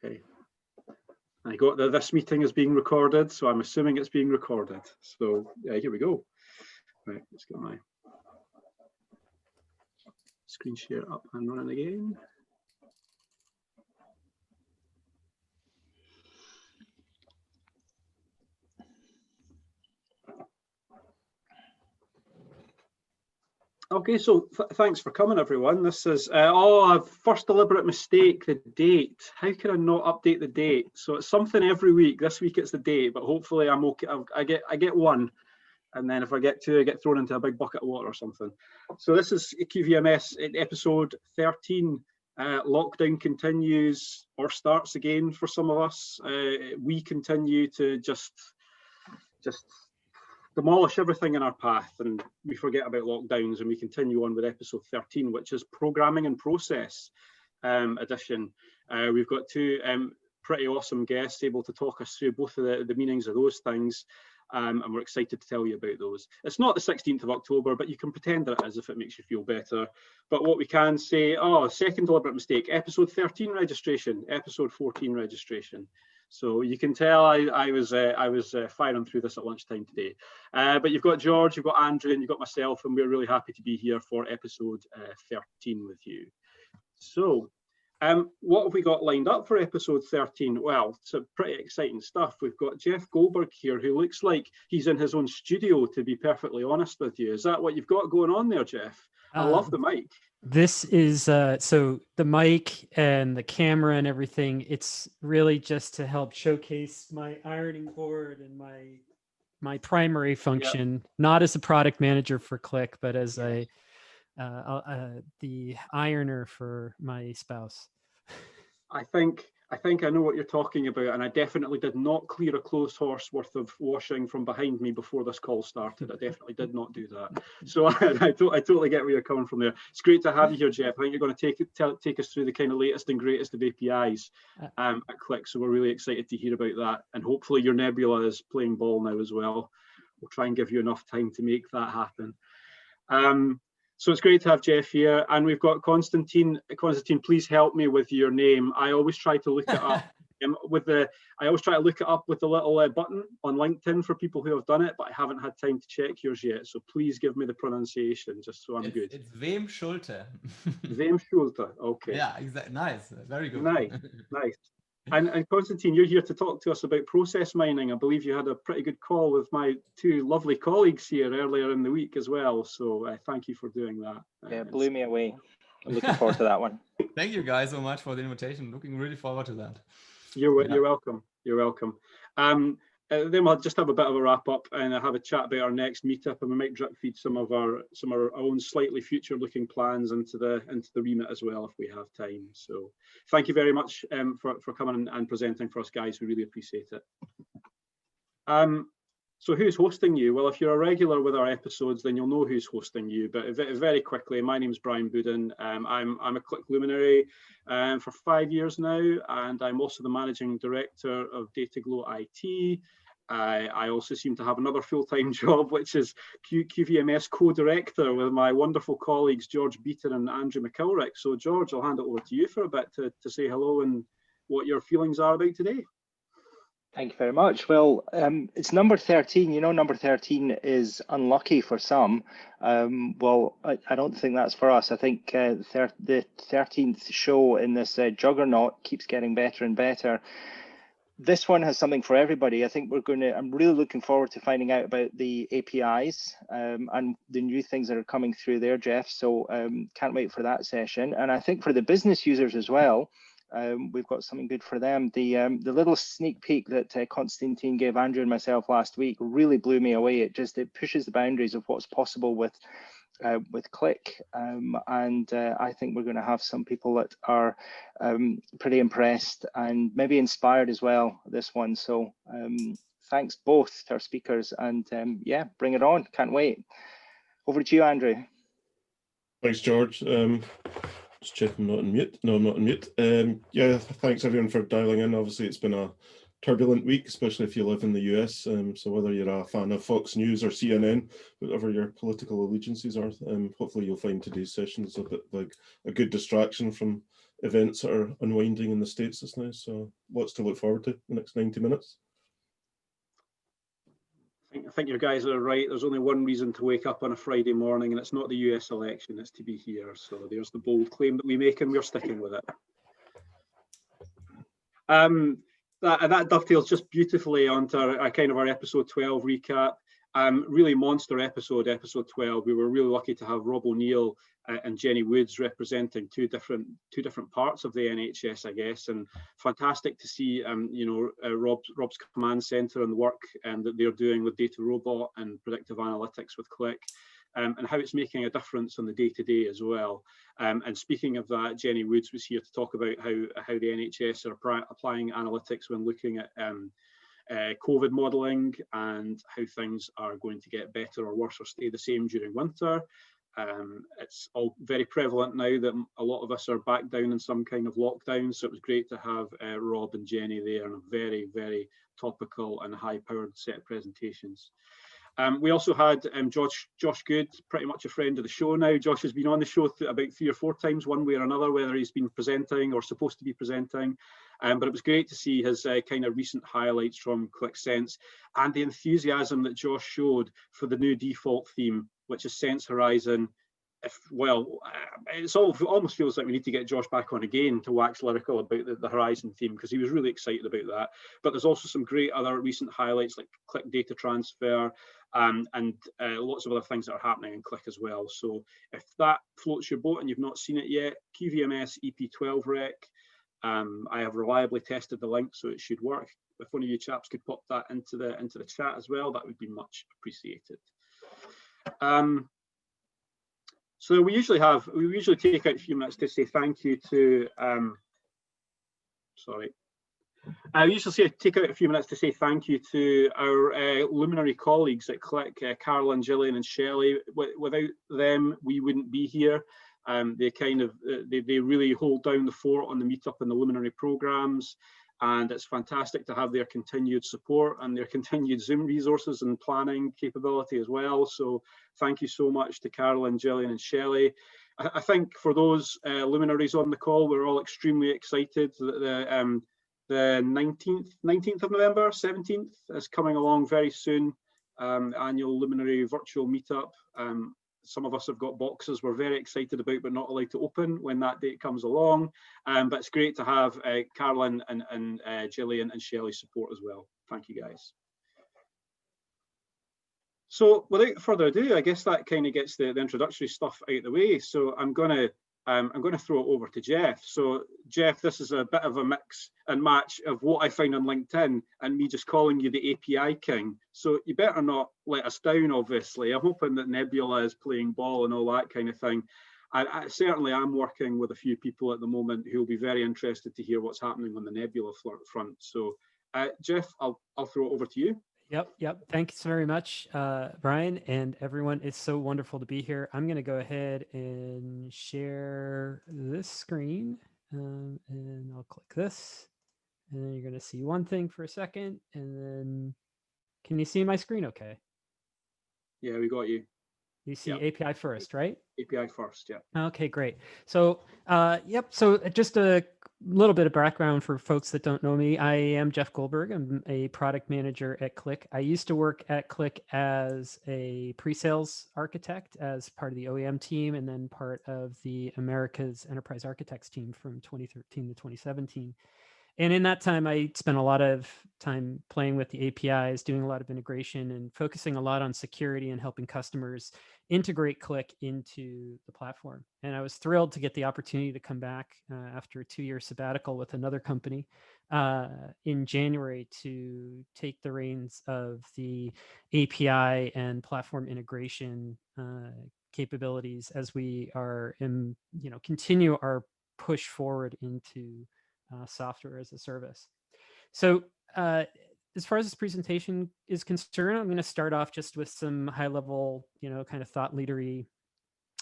Okay. I got that this meeting is being recorded, so I'm assuming it's being recorded. So yeah, here we go. Right, let's get my screen share up and running again. Okay, so thanks for coming, everyone. This is a first deliberate mistake, the date. How can I not update the date? So it's something every week. This week it's the date, but hopefully I'm okay. I get one, and then if I get two, I get thrown into a big bucket of water or something. So this is QVMS episode 13. Lockdown continues or starts again for some of us. We continue to just demolish everything in our path, and we forget about lockdowns, and we continue on with episode 13, which is programming and process edition. We've got two pretty awesome guests able to talk us through both of the meanings of those things, and we're excited to tell you about those. It's not the 16th of October, but you can pretend that it is if it makes you feel better. But what we can say, second deliberate mistake, episode 13 registration, episode 14 registration. So you can tell I was firing through this at lunchtime today. But you've got George, you've got Andrew, and you've got myself, and we're really happy to be here for episode 13 with you. So what have we got lined up for episode 13? Well, some pretty exciting stuff. We've got Jeff Goldberg here, who looks like he's in his own studio, to be perfectly honest with you. Is that what you've got going on there, Jeff? I love the mic. This is so the mic and the camera and everything, it's really just to help showcase my ironing board and my primary function, not as a product manager for Qlik, but as the ironer for my spouse. I think I know what you're talking about, and I definitely did not clear a clothes horse worth of washing from behind me before this call started. I definitely did not do that. So I totally get where you're coming from there. It's great to have you here, Jeff. I think you're going to take us through the kind of latest and greatest of APIs at Qlik. So we're really excited to hear about that, and hopefully your Nebula is playing ball now as well. We'll try and give you enough time to make that happen. So it's great to have Jeff here, and we've got Constantin. Constantin, please help me with your name. I always try to look it up with the little button on LinkedIn for people who have done it, but I haven't had time to check yours yet. So please give me the pronunciation, just so I'm good. It's Wehmschulte. Wehmschulte. Okay. Yeah, exactly. Nice. Very good. Nice. And Constantin, you're here to talk to us about process mining. I believe you had a pretty good call with my two lovely colleagues here earlier in the week as well. So thank you for doing that. Yeah, it blew me away. I'm looking forward to that one. Thank you guys so much for the invitation. Looking really forward to that. You're welcome. You're welcome. Then we'll just have a bit of a wrap up and have a chat about our next meetup, and we might drip feed some of our own slightly future looking plans into the remit as well if we have time. So thank you very much for coming and presenting for us, guys. We really appreciate it. So who's hosting you? Well, if you're a regular with our episodes, then you'll know who's hosting you. But very quickly, my name is Brian Boudin. I'm a Qlik luminary for 5 years now, and I'm also the managing director of DataGlow IT. I also seem to have another full-time job, which is QVMS co-director with my wonderful colleagues George Beaton and Andrew McIlrick. So George, I'll hand it over to you for a bit to say hello and what your feelings are about today. Thank you very much. Well, it's number 13. You know, number 13 is unlucky for some. Well, I don't think that's for us. I think the 13th show in this juggernaut keeps getting better and better. This one has something for everybody. I think I'm really looking forward to finding out about the APIs and the new things that are coming through there, Jeff. So can't wait for that session. And I think for the business users as well, we've got something good for them. The little sneak peek that Constantin gave Andrew and myself last week really blew me away. It pushes the boundaries of what's possible with Qlik, and I think we're going to have some people that are pretty impressed and maybe inspired as well this one. So thanks both to our speakers, and yeah, bring it on. Can't wait. Over to you, Andrew. Thanks, George. Just checking I'm not on mute. No, I'm not on mute. Yeah, thanks everyone for dialing in. Obviously, it's been a turbulent week, especially if you live in the US. So whether you're a fan of Fox News or CNN, whatever your political allegiances are, hopefully you'll find today's session is a bit like a good distraction from events that are unwinding in the States just now. So lots to look forward to the next 90 minutes. I think your guys are right. There's only one reason to wake up on a Friday morning, and it's not the US election, it's to be here. So there's the bold claim that we make, and we're sticking with it. That dovetails just beautifully onto our kind of our episode 12 recap. Really monster episode 12. We were really lucky to have Rob O'Neill and Jenny Woods representing two different parts of the NHS, I guess, and fantastic to see Rob's command centre and the work that they're doing with Data Robot and predictive analytics with Qlik. And how it's making a difference on the day-to-day as well. And speaking of that, Jenny Woods was here to talk about how the NHS are applying analytics when looking at COVID modelling and how things are going to get better or worse or stay the same during winter. It's all very prevalent now that a lot of us are back down in some kind of lockdown, so it was great to have Rob and Jenny there and a very, very topical and high-powered set of presentations. We also had Josh Good, pretty much a friend of the show now. Josh has been on the show about 3 or 4 times, one way or another, whether he's been presenting or supposed to be presenting. But it was great to see his kind of recent highlights from QlikSense and the enthusiasm that Josh showed for the new default theme, which is Sense Horizon. It almost feels like we need to get Josh back on again to wax lyrical about the Horizon theme, because he was really excited about that. But there's also some great other recent highlights like Qlik data transfer and lots of other things that are happening in Qlik as well. So if that floats your boat and you've not seen it yet, QVMS EP12 rec. I have reliably tested the link, so it should work. If one of you chaps could pop that into the chat as well, that would be much appreciated. So we usually take out a few minutes to say thank you to, I usually take out a few minutes to say thank you to our luminary colleagues at Qlik, Carolyn, Gillian and Shelley. Without them, we wouldn't be here. They really hold down the fort on the meetup and the luminary programs. And it's fantastic to have their continued support and their continued Zoom resources and planning capability as well. So thank you so much to Carolyn, Gillian and Shelley. I think for those luminaries on the call, we're all extremely excited that the 19th of November, 17th is coming along very soon. Annual luminary virtual meetup. Some of us have got boxes we're very excited about, but not allowed to open when that date comes along. But it's great to have Carolyn and Gillian and Shelley support as well. Thank you, guys. So without further ado, I guess that kind of gets the introductory stuff out of the way. So I'm going to throw it over to Jeff. So Jeff, this is a bit of a mix and match of what I find on LinkedIn and me just calling you the API king. So you better not let us down, obviously. I'm hoping that Nebula is playing ball and all that kind of thing. I certainly am working with a few people at the moment who will be very interested to hear what's happening on the Nebula front. So Jeff, I'll throw it over to you. Yep. Thanks very much, Brian, and everyone. It's so wonderful to be here. I'm going to go ahead and share this screen, and I'll click this, and then you're going to see one thing for a second, and then can you see my screen okay? Yeah, we got you. You see API first, right? API first, yeah. Okay, great. So, so just a little bit of background for folks that don't know me. I am Jeff Goldberg. I'm a product manager at Qlik. I used to work at Qlik as a pre-sales architect as part of the OEM team, and then part of the America's Enterprise Architects team from 2013 to 2017. And in that time, I spent a lot of time playing with the APIs, doing a lot of integration and focusing a lot on security and helping customers integrate Qlik into the platform. And I was thrilled to get the opportunity to come back after a 2-year sabbatical with another company in January to take the reins of the API and platform integration capabilities as we are continue our push forward into software as a service. So as far as this presentation is concerned, I'm going to start off just with some high level, kind of thought leadery,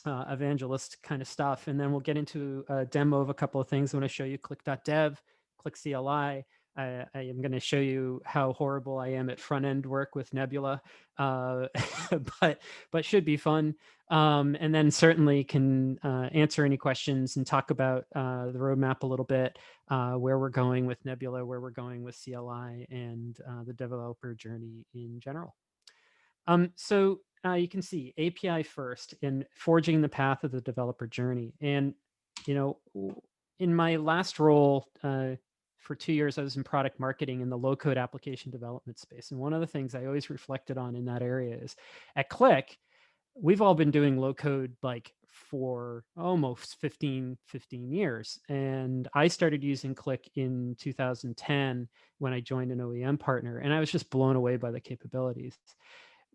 evangelist kind of stuff. And then we'll get into a demo of a couple of things. I want to show you Qlik.dev, Qlik CLI, I am going to show you how horrible I am at front end work with Nebula, but should be fun. And then certainly can answer any questions and talk about the roadmap a little bit, where we're going with Nebula, where we're going with CLI, and the developer journey in general. So you can see API first in forging the path of the developer journey. And, in my last role, for 2 years, I was in product marketing in the low code application development space. And one of the things I always reflected on in that area is at Qlik, we've all been doing low code like for almost 15 years. And I started using Qlik in 2010 when I joined an OEM partner, and I was just blown away by the capabilities.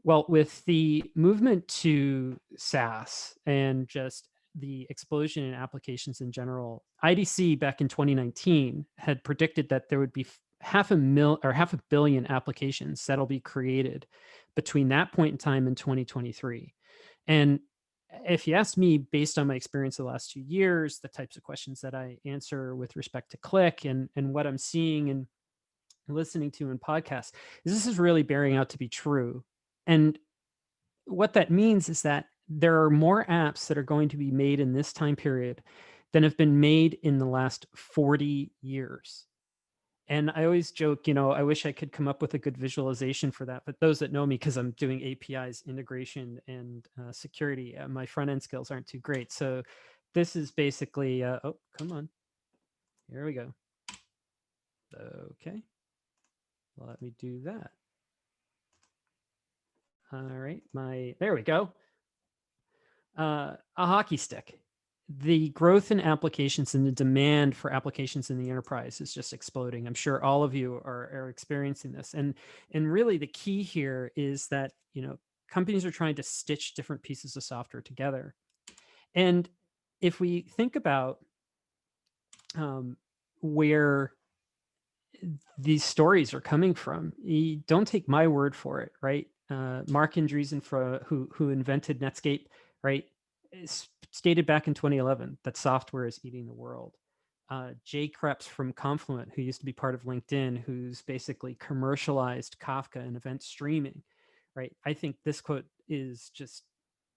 Well, with the movement to SaaS and just the explosion in applications in general, IDC back in 2019 had predicted that there would be 500 million applications that'll be created between that point in time and 2023. And if you ask me, based on my experience the last 2 years, the types of questions that I answer with respect to Qlik and what I'm seeing and listening to in podcasts, this is really bearing out to be true. And what that means is that there are more apps that are going to be made in this time period than have been made in the last 40 years. And I always joke, I wish I could come up with a good visualization for that. But those that know me, because I'm doing APIs, integration, and security, my front end skills aren't too great. So this is basically, oh, come on. Here we go. Okay. Let me do that. All right, there we go. A hockey stick. The growth in applications and the demand for applications in the enterprise is just exploding. I'm sure all of you are experiencing this. And really the key here is that, companies are trying to stitch different pieces of software together. And if we think about where these stories are coming from, you don't take my word for it, right? Mark Andreessen, who invented Netscape, right, stated back in 2011 that software is eating the world. Jay Krebs from Confluent, who used to be part of LinkedIn, who's basically commercialized Kafka and event streaming, right? I think this quote is just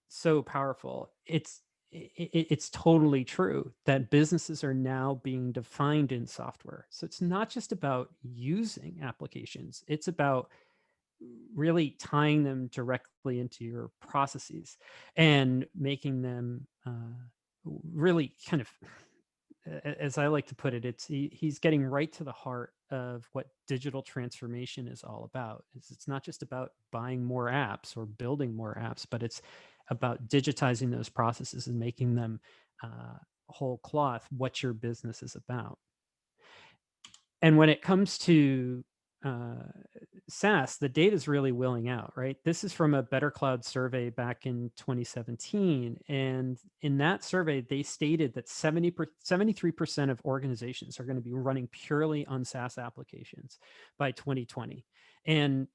so powerful. It's totally true that businesses are now being defined in software. So it's not just about using applications, it's about really tying them directly into your processes and making them really kind of, as I like to put it, he's getting right to the heart of what digital transformation is all about. It's not just about buying more apps or building more apps, but it's about digitizing those processes and making them whole cloth what your business is about. And when it comes to SaaS, the data is really willing out, right? This is from a Better Cloud survey back in 2017. And in that survey, they stated that 73% of organizations are going to be running purely on SaaS applications by 2020. And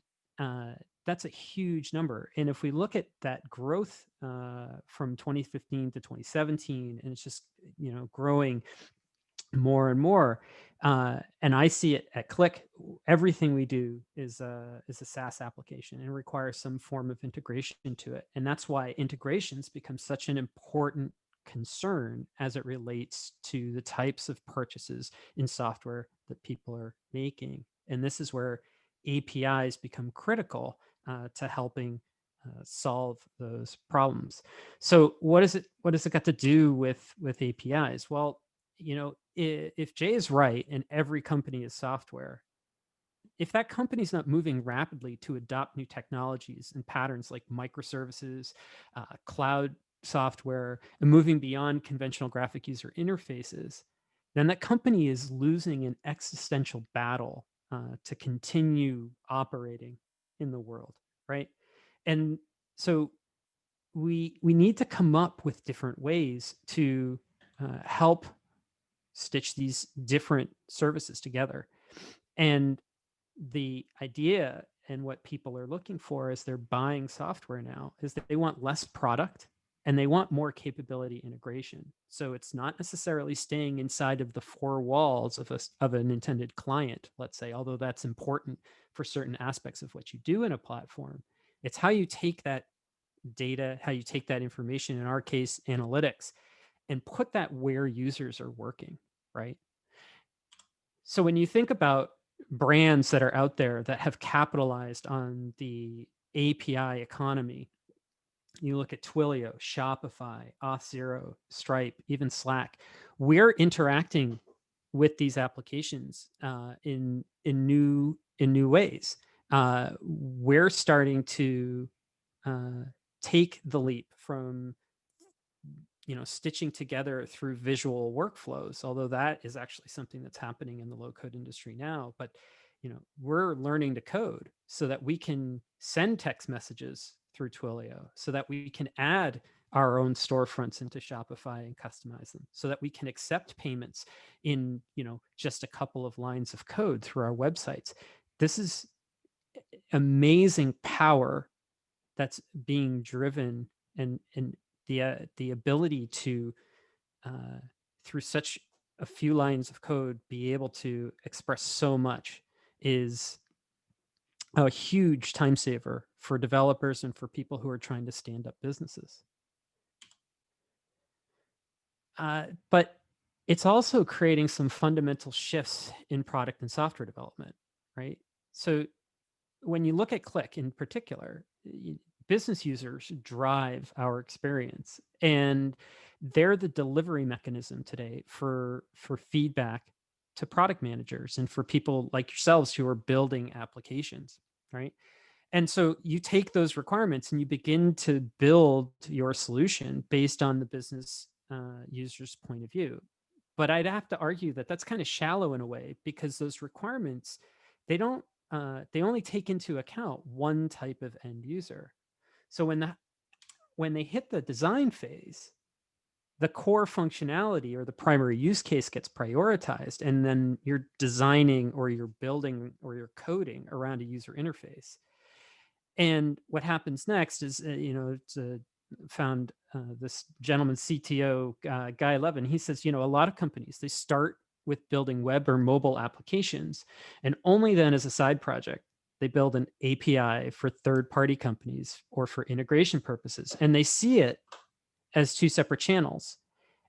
that's a huge number. And if we look at that growth from 2015 to 2017, and it's just, growing more and more. And I see it at Qlik. Everything we do is a SaaS application and requires some form of integration into it. And that's why integrations become such an important concern as it relates to the types of purchases in software that people are making. And this is where APIs become critical to helping solve those problems. So what is it got to do with APIs? Well, if Jay is right and every company is software, if that company is not moving rapidly to adopt new technologies and patterns like microservices, cloud software, and moving beyond conventional graphic user interfaces, then that company is losing an existential battle to continue operating in the world, right? And so we need to come up with different ways to help stitch these different services together. And the idea and what people are looking for as they're buying software now is that they want less product and they want more capability integration. So it's not necessarily staying inside of the four walls of an intended client, let's say, although that's important for certain aspects of what you do in a platform. It's how you take that data, how you take that information, in our case, analytics, and put that where users are working, right? So when you think about brands that are out there that have capitalized on the API economy, you look at Twilio, Shopify, Auth0, Stripe, even Slack, we're interacting with these applications in new ways. We're starting to take the leap from stitching together through visual workflows, although that is actually something that's happening in the low code industry now. But we're learning to code so that we can send text messages through Twilio, so that we can add our own storefronts into Shopify and customize them, so that we can accept payments in just a couple of lines of code through our websites. This is amazing power that's being driven, and the ability to through such a few lines of code be able to express so much is a huge time saver for developers and for people who are trying to stand up businesses. But it's also creating some fundamental shifts in product and software development, right? So when you look at Qlik in particular, business users drive our experience, and they're the delivery mechanism today for feedback to product managers and for people like yourselves who are building applications, right? And so you take those requirements and you begin to build your solution based on the business user's point of view. But I'd have to argue that that's kind of shallow in a way, because those requirements, they only take into account one type of end user. So when they hit the design phase, the core functionality or the primary use case gets prioritized, and then you're designing or you're building or you're coding around a user interface. And what happens next is, found this gentleman, CTO, Guy Levin, he says, a lot of companies, they start with building web or mobile applications, and only then as a side project, they build an API for third-party companies or for integration purposes, and they see it as two separate channels.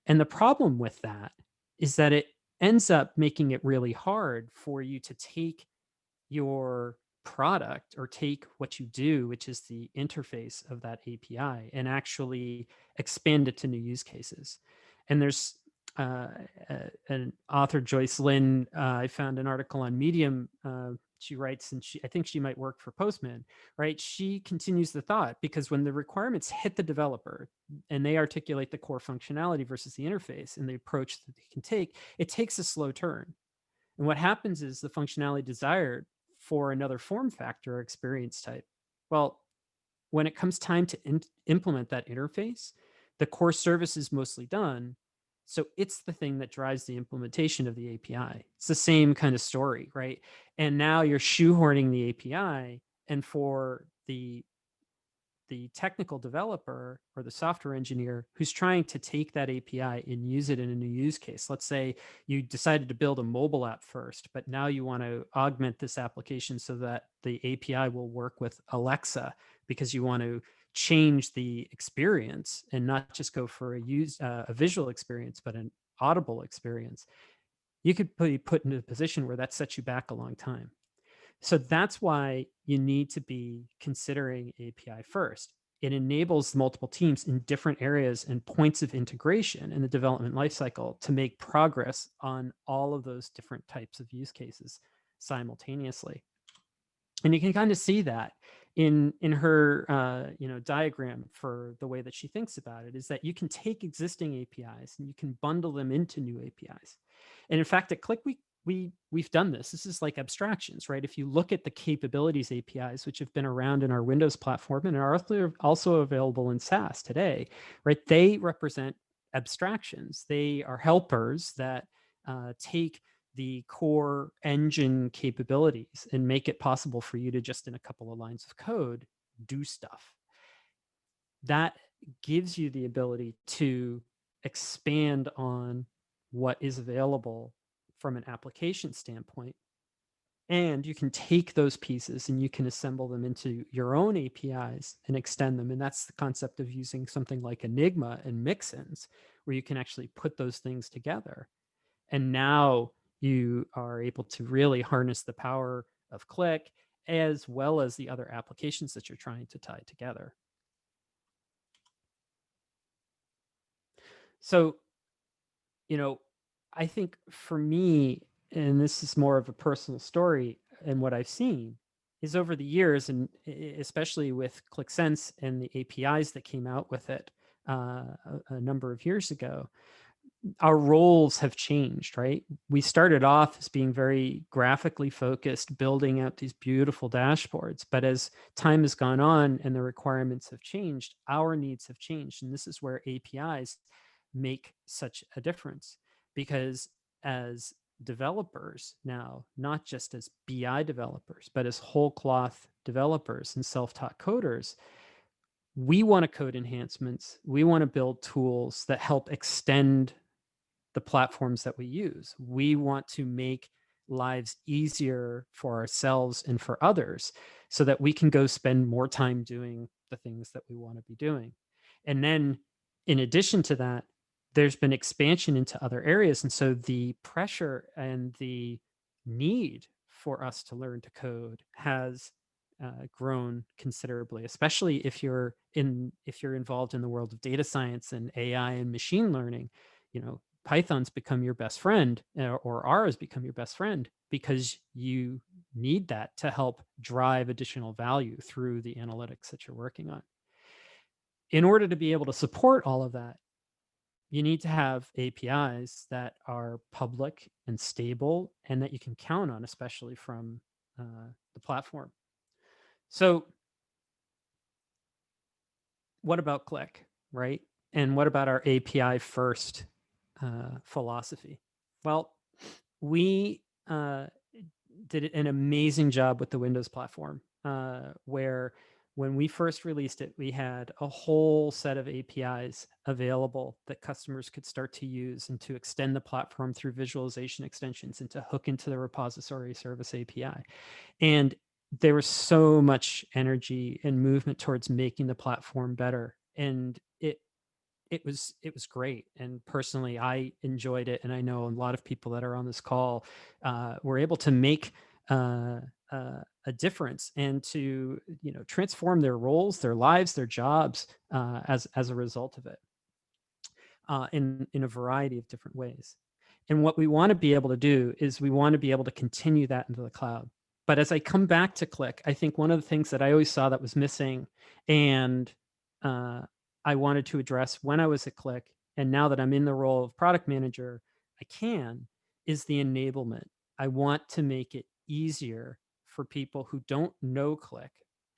And the problem with that is that it ends up making it really hard for you to take your product or take what you do, which is the interface of that API, and actually expand it to new use cases. And there's an author, Joyce Lynn, I found an article on Medium. She writes, and I think she might work for Postman, right? She continues the thought, because when the requirements hit the developer and they articulate the core functionality versus the interface and the approach that they can take, it takes a slow turn. And what happens is the functionality desired for another form factor or experience type, well, when it comes time to implement that interface, the core service is mostly done. So it's the thing that drives the implementation of the API. It's the same kind of story, right? And now you're shoehorning the API, and for the technical developer or the software engineer who's trying to take that API and use it in a new use case. Let's say you decided to build a mobile app first, but now you want to augment this application so that the API will work with Alexa, because you want to change the experience and not just go for a visual experience, but an audible experience. You could be put into a position where that sets you back a long time. So that's why you need to be considering API first. It enables multiple teams in different areas and points of integration in the development lifecycle to make progress on all of those different types of use cases simultaneously. And you can kind of see that in her diagram for the way that she thinks about it, is that you can take existing APIs and you can bundle them into new APIs. And in fact, at Qlik, we've done this. This is like abstractions, right? If you look at the capabilities APIs, which have been around in our Windows platform and are also available in SaaS today, right? They represent abstractions. They are helpers that take the core engine capabilities and make it possible for you to just in a couple of lines of code do stuff. That gives you the ability to expand on what is available from an application standpoint. And you can take those pieces and you can assemble them into your own APIs and extend them. And that's the concept of using something like Enigma and mixins, where you can actually put those things together. And now you are able to really harness the power of Qlik, as well as the other applications that you're trying to tie together. So, you know, I think for me, and this is more of a personal story, and what I've seen is over the years, and especially with QlikSense and the APIs that came out with it a number of years ago, our roles have changed, right? We started off as being very graphically focused, building out these beautiful dashboards. But as time has gone on and the requirements have changed, our needs have changed. And this is where APIs make such a difference, because as developers now, not just as BI developers, but as whole cloth developers and self-taught coders, we want to code enhancements. We want to build tools that help extend the platforms that we use. We want to make lives easier for ourselves and for others so that we can go spend more time doing the things that we want to be doing. And then in addition to that, there's been expansion into other areas. And so the pressure and the need for us to learn to code has grown considerably, especially if you're involved in the world of data science and AI and machine learning. You know, Python's become your best friend, or R has become your best friend, because you need that to help drive additional value through the analytics that you're working on. In order to be able to support all of that, you need to have APIs that are public and stable and that you can count on, especially from the platform. So what about Qlik, right? And what about our API first philosophy? Well, we did an amazing job with the Windows platform, where when we first released it, we had a whole set of APIs available that customers could start to use and to extend the platform through visualization extensions and to hook into the repository service API. And there was so much energy and movement towards making the platform better. And it was great. And personally, I enjoyed it. And I know a lot of people that are on this call were able to make a difference and to, you know, transform their roles, their lives, their jobs as a result of it in a variety of different ways. And what we want to be able to do is we want to be able to continue that into the cloud. But as I come back to Qlik, I think one of the things that I always saw that was missing, and I wanted to address when I was at Qlik, and now that I'm in the role of product manager, is the enablement. I want to make it easier for people who don't know Qlik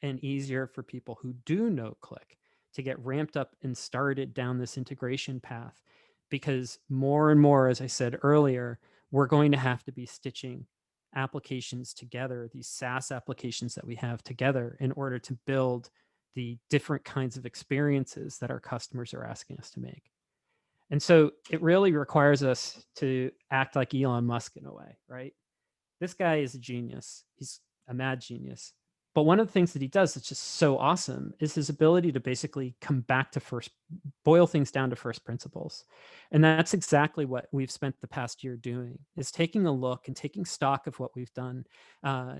and easier for people who do know Qlik to get ramped up and started down this integration path. Because more and more, as I said earlier, we're going to have to be stitching applications together, these SaaS applications that we have together, in order to build the different kinds of experiences that our customers are asking us to make. And so it really requires us to act like Elon Musk in a way, right? This guy is a genius. He's a mad genius. But one of the things that he does that's just so awesome is his ability to basically come back to boil things down to first principles. And that's exactly what we've spent the past year doing, is taking a look and taking stock of what we've done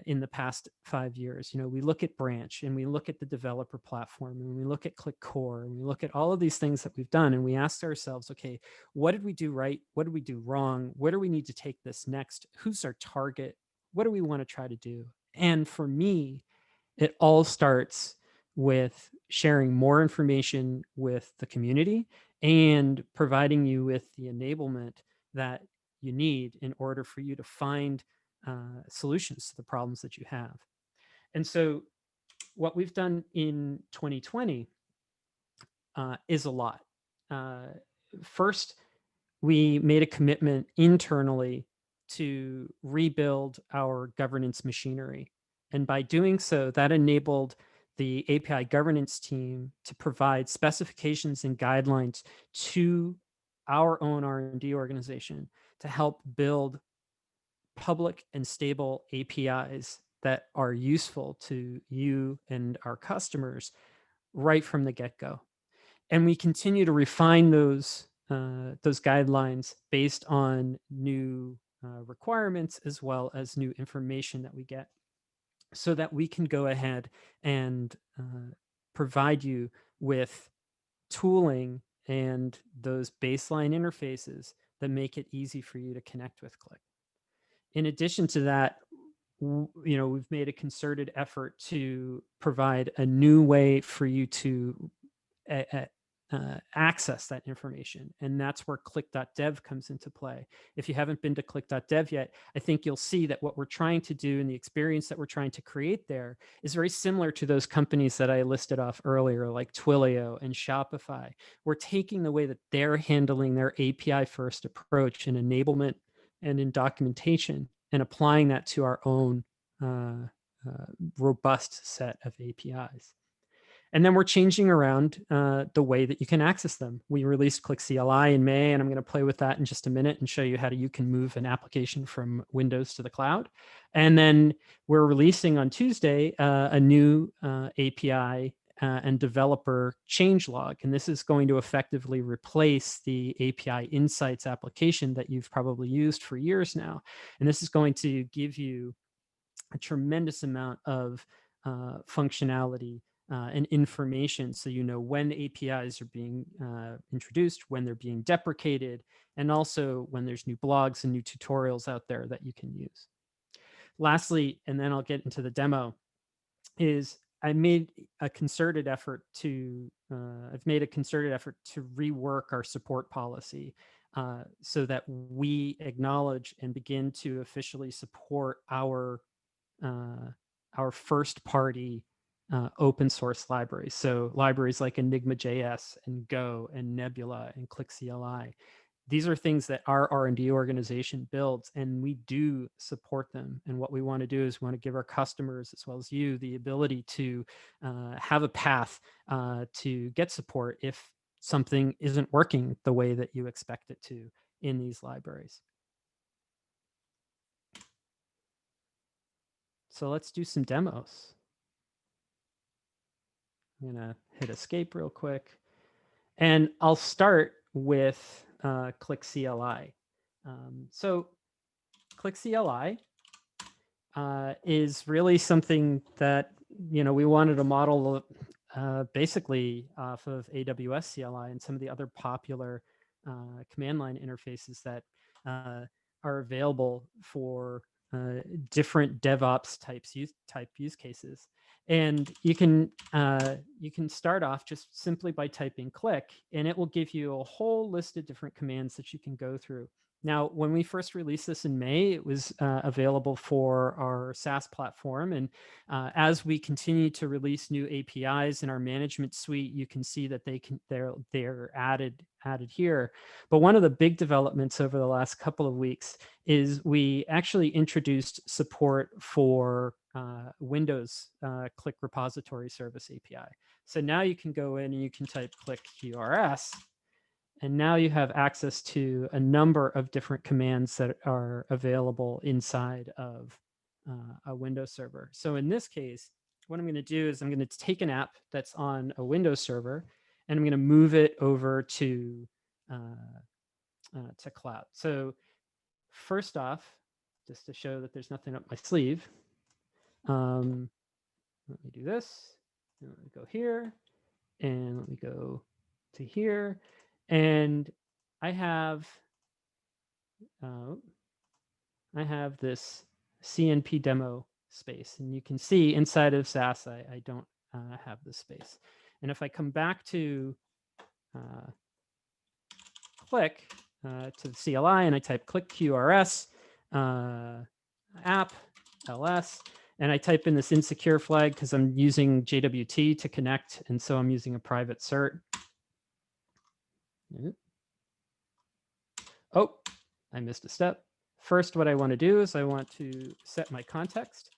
in the past 5 years. You know, we look at Branch and we look at the developer platform and we look at Qlik Core and we look at all of these things that we've done, and we asked ourselves, okay, what did we do right? What did we do wrong? Where do we need to take this next? Who's our target? What do we want to try to do? And for me, it all starts with sharing more information with the community and providing you with the enablement that you need in order for you to find solutions to the problems that you have. And so what we've done in 2020 is a lot. First, we made a commitment internally to rebuild our governance machinery. And by doing so, that enabled the API governance team to provide specifications and guidelines to our own R&D organization to help build public and stable APIs that are useful to you and our customers right from the get-go. And we continue to refine those guidelines based on new requirements as well as new information that we get, so that we can go ahead and provide you with tooling and those baseline interfaces that make it easy for you to connect with Qlik. In addition to that, we've made a concerted effort to provide a new way for you to access that information. And that's where Qlik.dev comes into play. If you haven't been to Qlik.dev yet, I think you'll see that what we're trying to do and the experience that we're trying to create there is very similar to those companies that I listed off earlier, like Twilio and Shopify. We're taking the way that they're handling their API first approach in enablement and in documentation and applying that to our own robust set of APIs. And then we're changing around the way that you can access them. We released Qlik CLI in May, and I'm going to play with that in just a minute and show you how you can move an application from Windows to the cloud. And then we're releasing on Tuesday a new API and developer changelog. And this is going to effectively replace the API Insights application that you've probably used for years now. And this is going to give you a tremendous amount of functionality and information, so you know when APIs are being introduced, when they're being deprecated, and also when there's new blogs and new tutorials out there that you can use. Lastly, and then I'll get into the demo, is I made a concerted effort to rework our support policy so that we acknowledge and begin to officially support our first party open source libraries. So libraries like Enigma.js and Go and Nebula and Qlik CLI. These are things that our R&D organization builds, and we do support them. And what we want to do is we want to give our customers, as well as you, the ability to have a path to get support if something isn't working the way that you expect it to in these libraries. So let's do some demos. I'm gonna hit escape real quick, and I'll start with Qlik CLI. So Qlik CLI is really something that we wanted to model basically off of AWS CLI and some of the other popular command line interfaces that are available for different DevOps type use cases. And you can start off just simply by typing Qlik, and it will give you a whole list of different commands that you can go through. Now, when we first released this in May, it was available for our SaaS platform. And as we continue to release new APIs in our management suite, you can see that they're added here. But one of the big developments over the last couple of weeks is we actually introduced support for Windows Qlik Repository Service API. So now you can go in and you can type Qlik QRS, and now you have access to a number of different commands that are available inside of a Windows server. So in this case, what I'm going to do is I'm going to take an app that's on a Windows server, and I'm going to move it over to cloud. So first off, just to show that there's nothing up my sleeve, let me do this. And let me go here, and let me go to here, and I have this CNP demo space, and you can see inside of SaaS I don't have this space. And if I come back to Qlik to the CLI, and I type Qlik QRS app ls, and I type in this insecure flag because I'm using JWT to connect, and so I'm using a private cert. Oh, I missed a step. First, what I want to do is I want to set my context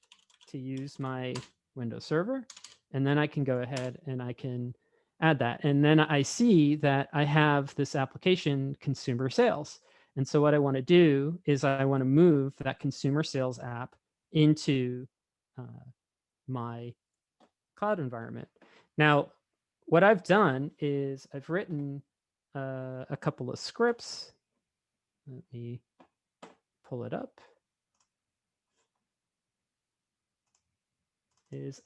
to use my Windows server. And then I can go ahead and I can add that. And then I see that I have this application, consumer sales. And so what I want to do is I want to move that consumer sales app into my cloud environment. Now, what I've done is I've written a couple of scripts. Let me pull it up.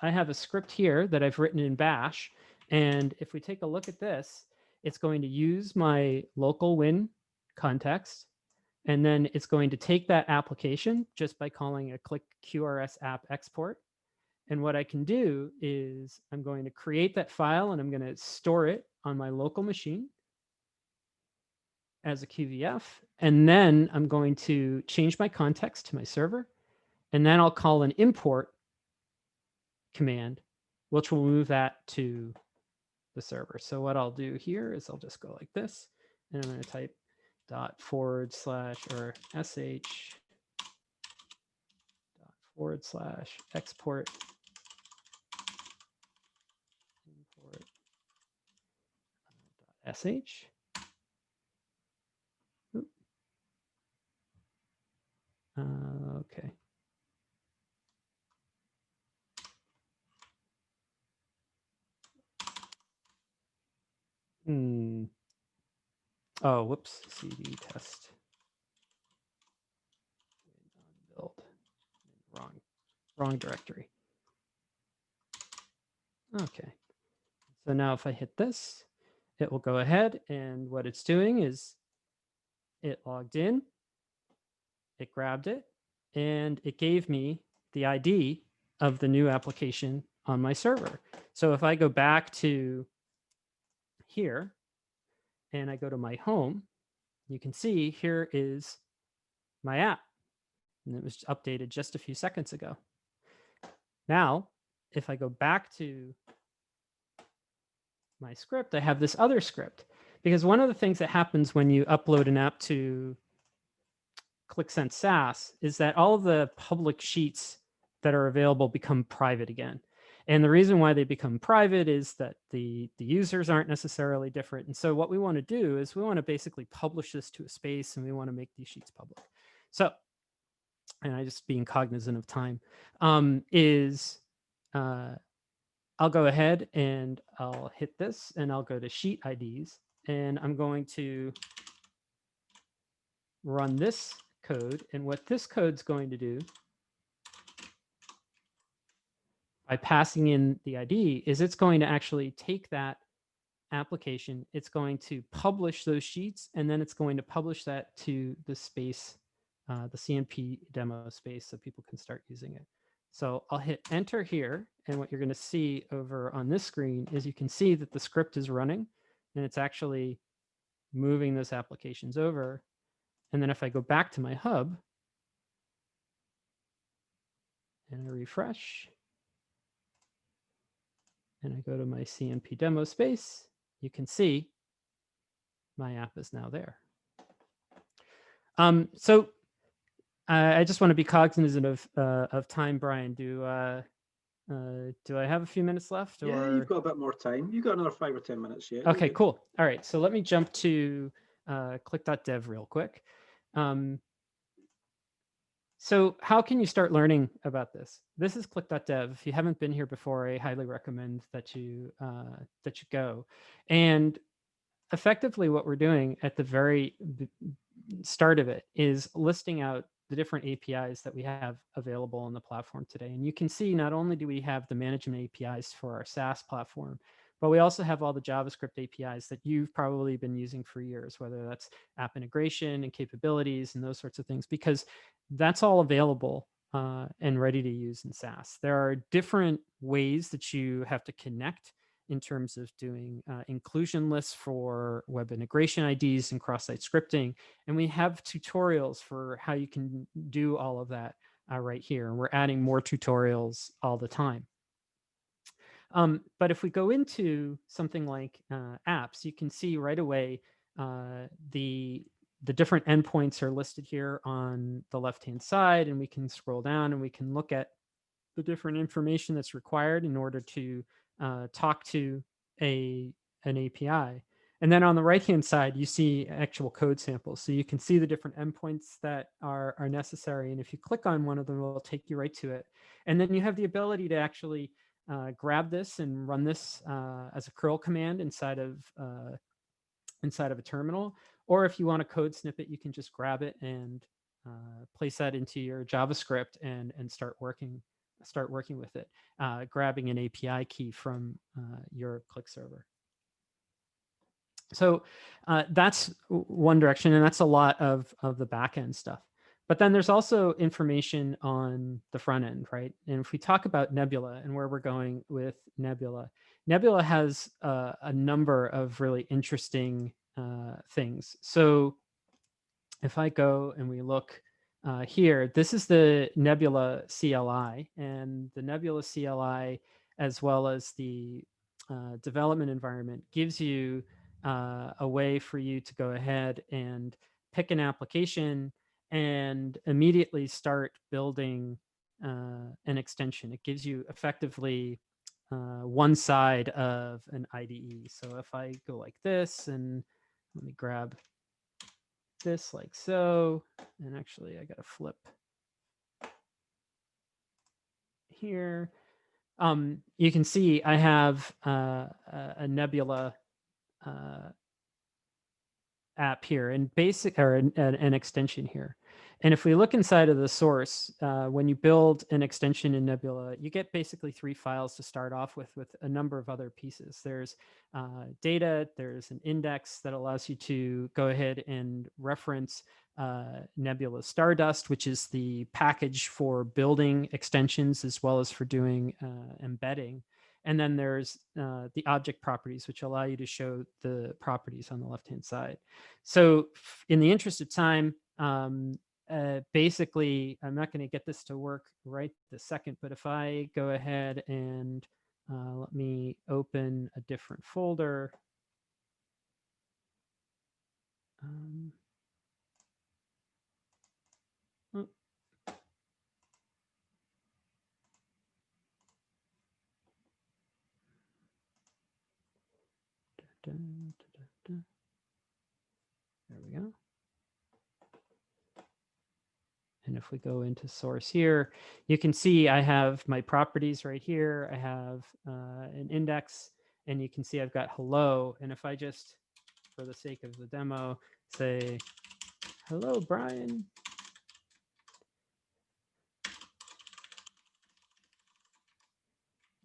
I have a script here that I've written in Bash. And if we take a look at this, it's going to use my local Win context. And then it's going to take that application just by calling a Qlik QRS app export. And what I can do is I'm going to create that file and I'm going to store it on my local machine as a QVF. And then I'm going to change my context to my server. And then I'll call an import command, which will move that to the server. So what I'll do here is I'll just go like this, and I'm going to type ./ or sh ./ export import .sh. Okay. Oh, whoops. CD test. Build. Wrong directory. Okay. So now if I hit this, it will go ahead, and what it's doing is it logged in, it grabbed it, and it gave me the ID of the new application on my server. So if I go back to here and I go to my home, you can see here is my app, and it was updated just a few seconds ago. Now, if I go back to my script, I have this other script, because one of the things that happens when you upload an app to QlikSense SaaS is that all of the public sheets that are available become private again. And the reason why they become private is that the users aren't necessarily different. And so what we want to do is we want to basically publish this to a space, and we want to make these sheets public. So, and I just being cognizant of time, I'll go ahead and I'll hit this, and I'll go to sheet IDs, and I'm going to run this code. And what this code's going to do by passing in the ID is it's going to actually take that application, it's going to publish those sheets, and then it's going to publish that to the space, the CMP demo space, so people can start using it. So I'll hit enter here, and what you're going to see over on this screen is you can see that the script is running, and it's actually moving those applications over. And then if I go back to my hub and I refresh, and I go to my CMP demo space, you can see my app is now there. So I just want to be cognizant of time, Brian. Do I have a few minutes left? Or? Yeah, you've got a bit more time. You've got another 5 or 10 minutes yet. Okay, cool. All right, so let me jump to Qlik.dev real quick. So how can you start learning about this? This is Qlik.dev. If you haven't been here before, I highly recommend that you go. And effectively what we're doing at the very start of it is listing out the different APIs that we have available on the platform today. And you can see not only do we have the management APIs for our SaaS platform, but we also have all the JavaScript APIs that you've probably been using for years, whether that's app integration and capabilities and those sorts of things, because that's all available and ready to use in SaaS. There are different ways that you have to connect in terms of doing inclusion lists for web integration IDs and cross-site scripting. And we have tutorials for how you can do all of that right here. And we're adding more tutorials all the time. But if we go into something like apps, you can see right away the different endpoints are listed here on the left-hand side, and we can scroll down and we can look at the different information that's required in order to talk to an API. And then on the right-hand side, you see actual code samples. So you can see the different endpoints that are necessary. And if you click on one of them, it will take you right to it. And then you have the ability to actually grab this and run this as a curl command inside of a terminal. Or if you want a code snippet, you can just grab it and place that into your JavaScript and start working with it, grabbing an API key from your Qlik server. So that's one direction, and that's a lot of the backend stuff. But then there's also information on the front end, right? And if we talk about Nebula and where we're going with Nebula, Nebula has a number of really interesting things. So if I go and we look here, this is the Nebula CLI, and the Nebula CLI, as well as the development environment, gives you a way for you to go ahead and pick an application and immediately start building an extension. It gives you effectively one side of an IDE. So if I go like this, and let me grab this like so, and actually I gotta flip here. You can see I have a Nebula app here, and an extension here. And if we look inside of the source, when you build an extension in Nebula, you get basically 3 files to start off with a number of other pieces. There's data, there's an index that allows you to go ahead and reference Nebula Stardust, which is the package for building extensions as well as for doing embedding. And then there's the object properties, which allow you to show the properties on the left-hand side. So in the interest of time, basically, I'm not going to get this to work right this second, but if I go ahead and let me open a different folder. There we go. And if we go into source here, you can see I have my properties right here. I have an index, and you can see I've got hello. And if I just, for the sake of the demo, say, hello, Brian.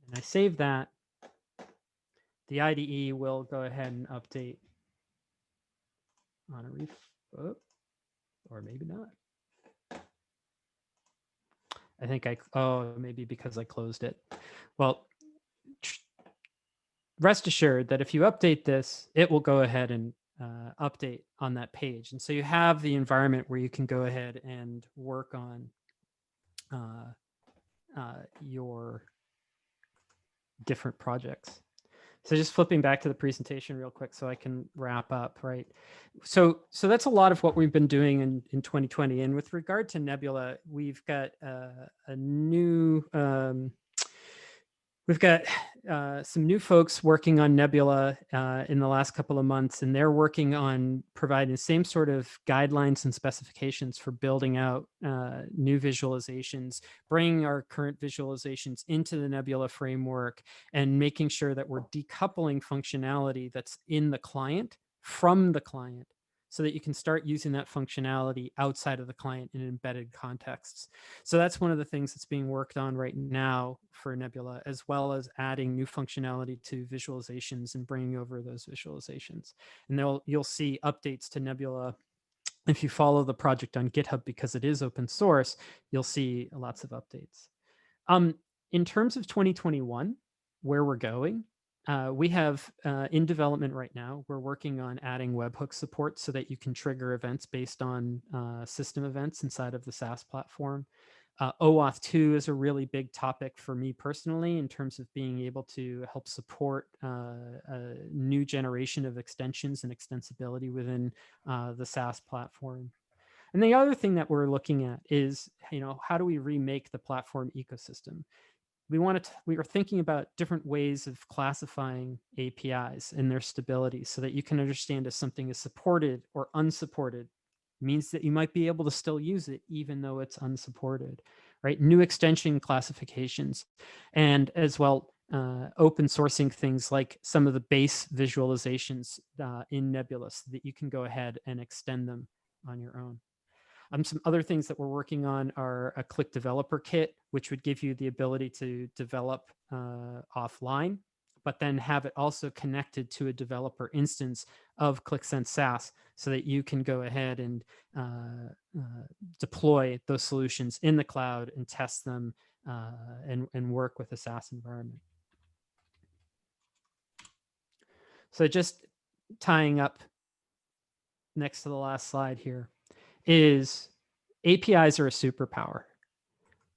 And I save that, the IDE will go ahead and update on a or maybe not. I think maybe because I closed it. Well, rest assured that if you update this, it will go ahead and update on that page. And so you have the environment where you can go ahead and work on your different projects. So just flipping back to the presentation real quick so I can wrap up, right? So that's a lot of what we've been doing in 2020. And with regard to Nebula, we've got a new, we've got some new folks working on Nebula in the last couple of months, and they're working on providing the same sort of guidelines and specifications for building out new visualizations, bringing our current visualizations into the Nebula framework, and making sure that we're decoupling functionality that's in the client from the client, so that you can start using that functionality outside of the client in embedded contexts. So that's one of the things that's being worked on right now for Nebula, as well as adding new functionality to visualizations and bringing over those visualizations. And you'll see updates to Nebula. If you follow the project on GitHub, because it is open source, you'll see lots of updates. In terms of 2021, where we're going, we have in development right now, we're working on adding webhook support so that you can trigger events based on system events inside of the SaaS platform. OAuth 2 is a really big topic for me personally in terms of being able to help support a new generation of extensions and extensibility within the SaaS platform. And the other thing that we're looking at is, how do we remake the platform ecosystem? we were thinking about different ways of classifying APIs and their stability so that you can understand if something is supported or unsupported. Means that you might be able to still use it even though it's unsupported, right? New extension classifications, and as well open sourcing things like some of the base visualizations in Nebula so that you can go ahead and extend them on your own. Some other things that we're working on are a Qlik developer kit, which would give you the ability to develop offline, but then have it also connected to a developer instance of QlikSense SaaS so that you can go ahead and deploy those solutions in the cloud and test them and work with a SaaS environment. So just tying up next to the last slide here is APIs are a superpower.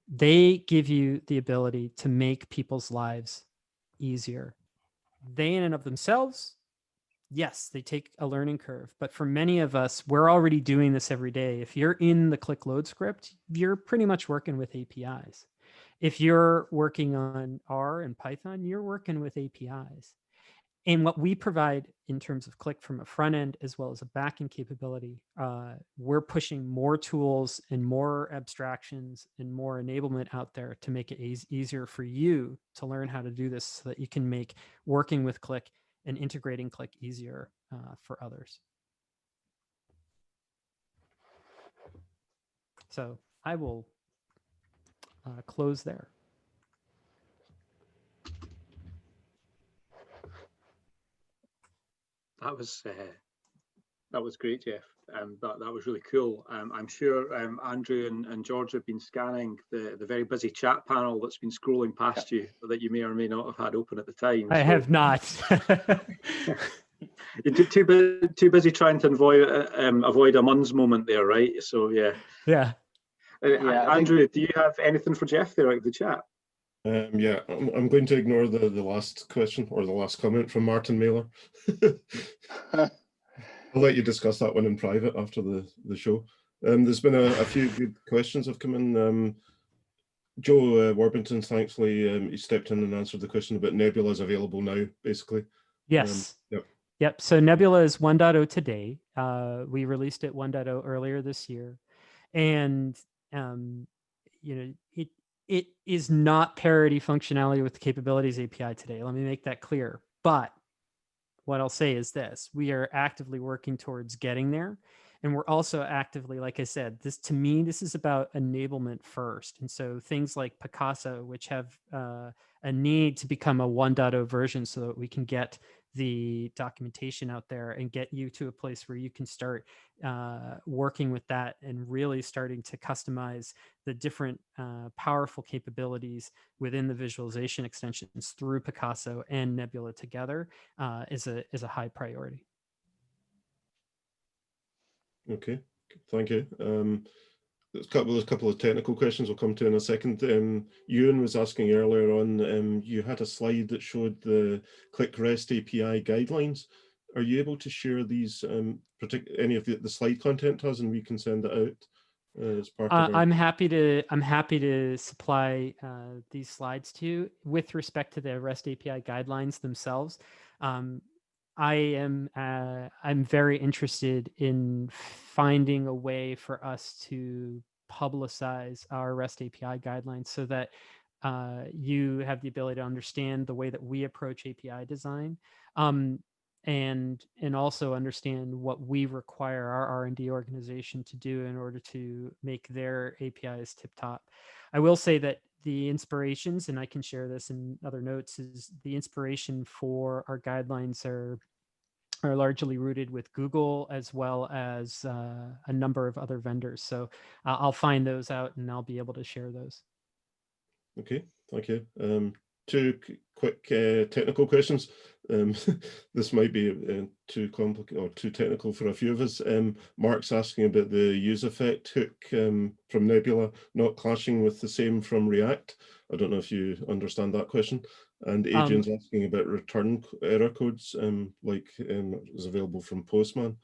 They give you the ability to make people's lives easier. They in and of themselves, yes, they take a learning curve, but for many of us, we're already doing this every day. If you're in the Qlik load script, you're pretty much working with APIs. If you're working on R and Python, you're working with APIs. And what we provide in terms of Qlik from a front end as well as a back end capability, we're pushing more tools and more abstractions and more enablement out there to make it easier for you to learn how to do this so that you can make working with Qlik and integrating Qlik easier for others. So I will close there. That was great, Jeff. That was really cool. I'm sure Andrew and George have been scanning the very busy chat panel that's been scrolling past you that you may or may not have had open at the time. I have not. You're too busy trying to avoid a Mun's moment there, right? So yeah. Yeah. Andrew, do you have anything for Jeff there out of the chat? Yeah, I'm going to ignore the last question or the last comment from Martin Mailer. I'll let you discuss that one in private after the show. There's been a few good questions have come in. Joe Warburton, thankfully, he stepped in and answered the question about Nebula is available now, basically. Yes. Yep. Yep. So Nebula is 1.0 today. We released it 1.0 earlier this year, and you know it is not parity functionality with the capabilities API today. Let me make that clear. But what I'll say is this: we are actively working towards getting there. And we're also actively, like I said, to me, this is about enablement first. And so things like Picasso, which have a need to become a 1.0 version so that we can get the documentation out there and get you to a place where you can start working with that and really starting to customize the different powerful capabilities within the visualization extensions through Picasso and Nebula together is a high priority. Okay, thank you. There's a couple of technical questions we'll come to in a second. Ewan was asking earlier on, you had a slide that showed the Qlik REST API guidelines. Are you able to share these, any of the slide content to us, and we can send it out as part of our... I'm happy to supply these slides to you with respect to the REST API guidelines themselves. I'm very interested in finding a way for us to publicize our REST API guidelines so that you have the ability to understand the way that we approach API design, and also understand what we require our R&D organization to do in order to make their APIs tip top. I will say that the inspirations, and I can share this in other notes, is the inspiration for our guidelines are largely rooted with Google as well as a number of other vendors. So I'll find those out and I'll be able to share those. Okay, thank you. Two quick technical questions. This might be too complicated or too technical for a few of us. Mark's asking about the use effect hook from Nebula not clashing with the same from React. I don't know if you understand that question. And Adrian's asking about return error codes, like is available from Postman.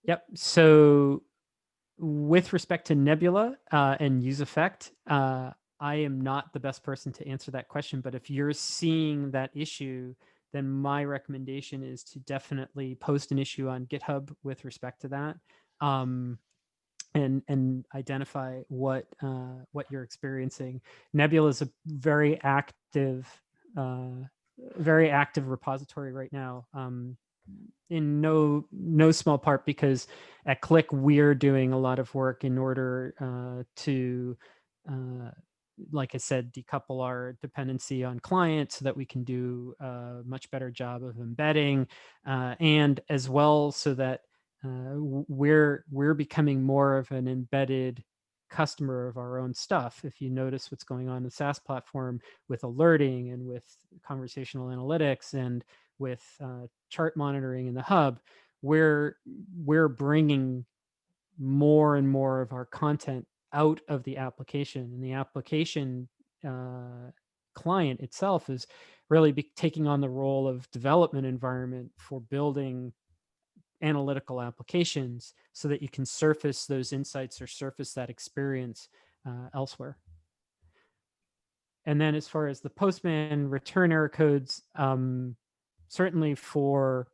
Yep. So with respect to Nebula and use effect, I am not the best person to answer that question, but if you're seeing that issue, then my recommendation is to definitely post an issue on GitHub with respect to that, and identify what you're experiencing. Nebula is a very active repository right now. In no small part because at Qlik we're doing a lot of work in order to like I said, decouple our dependency on client so that we can do a much better job of embedding, and as well so that we're becoming more of an embedded customer of our own stuff. If you notice what's going on in the SaaS platform with alerting and with conversational analytics and with chart monitoring in the hub, we're bringing more and more of our content out of the application, and the application client itself is really taking on the role of development environment for building analytical applications so that you can surface those insights or surface that experience elsewhere. And then as far as the Postman return error codes, certainly for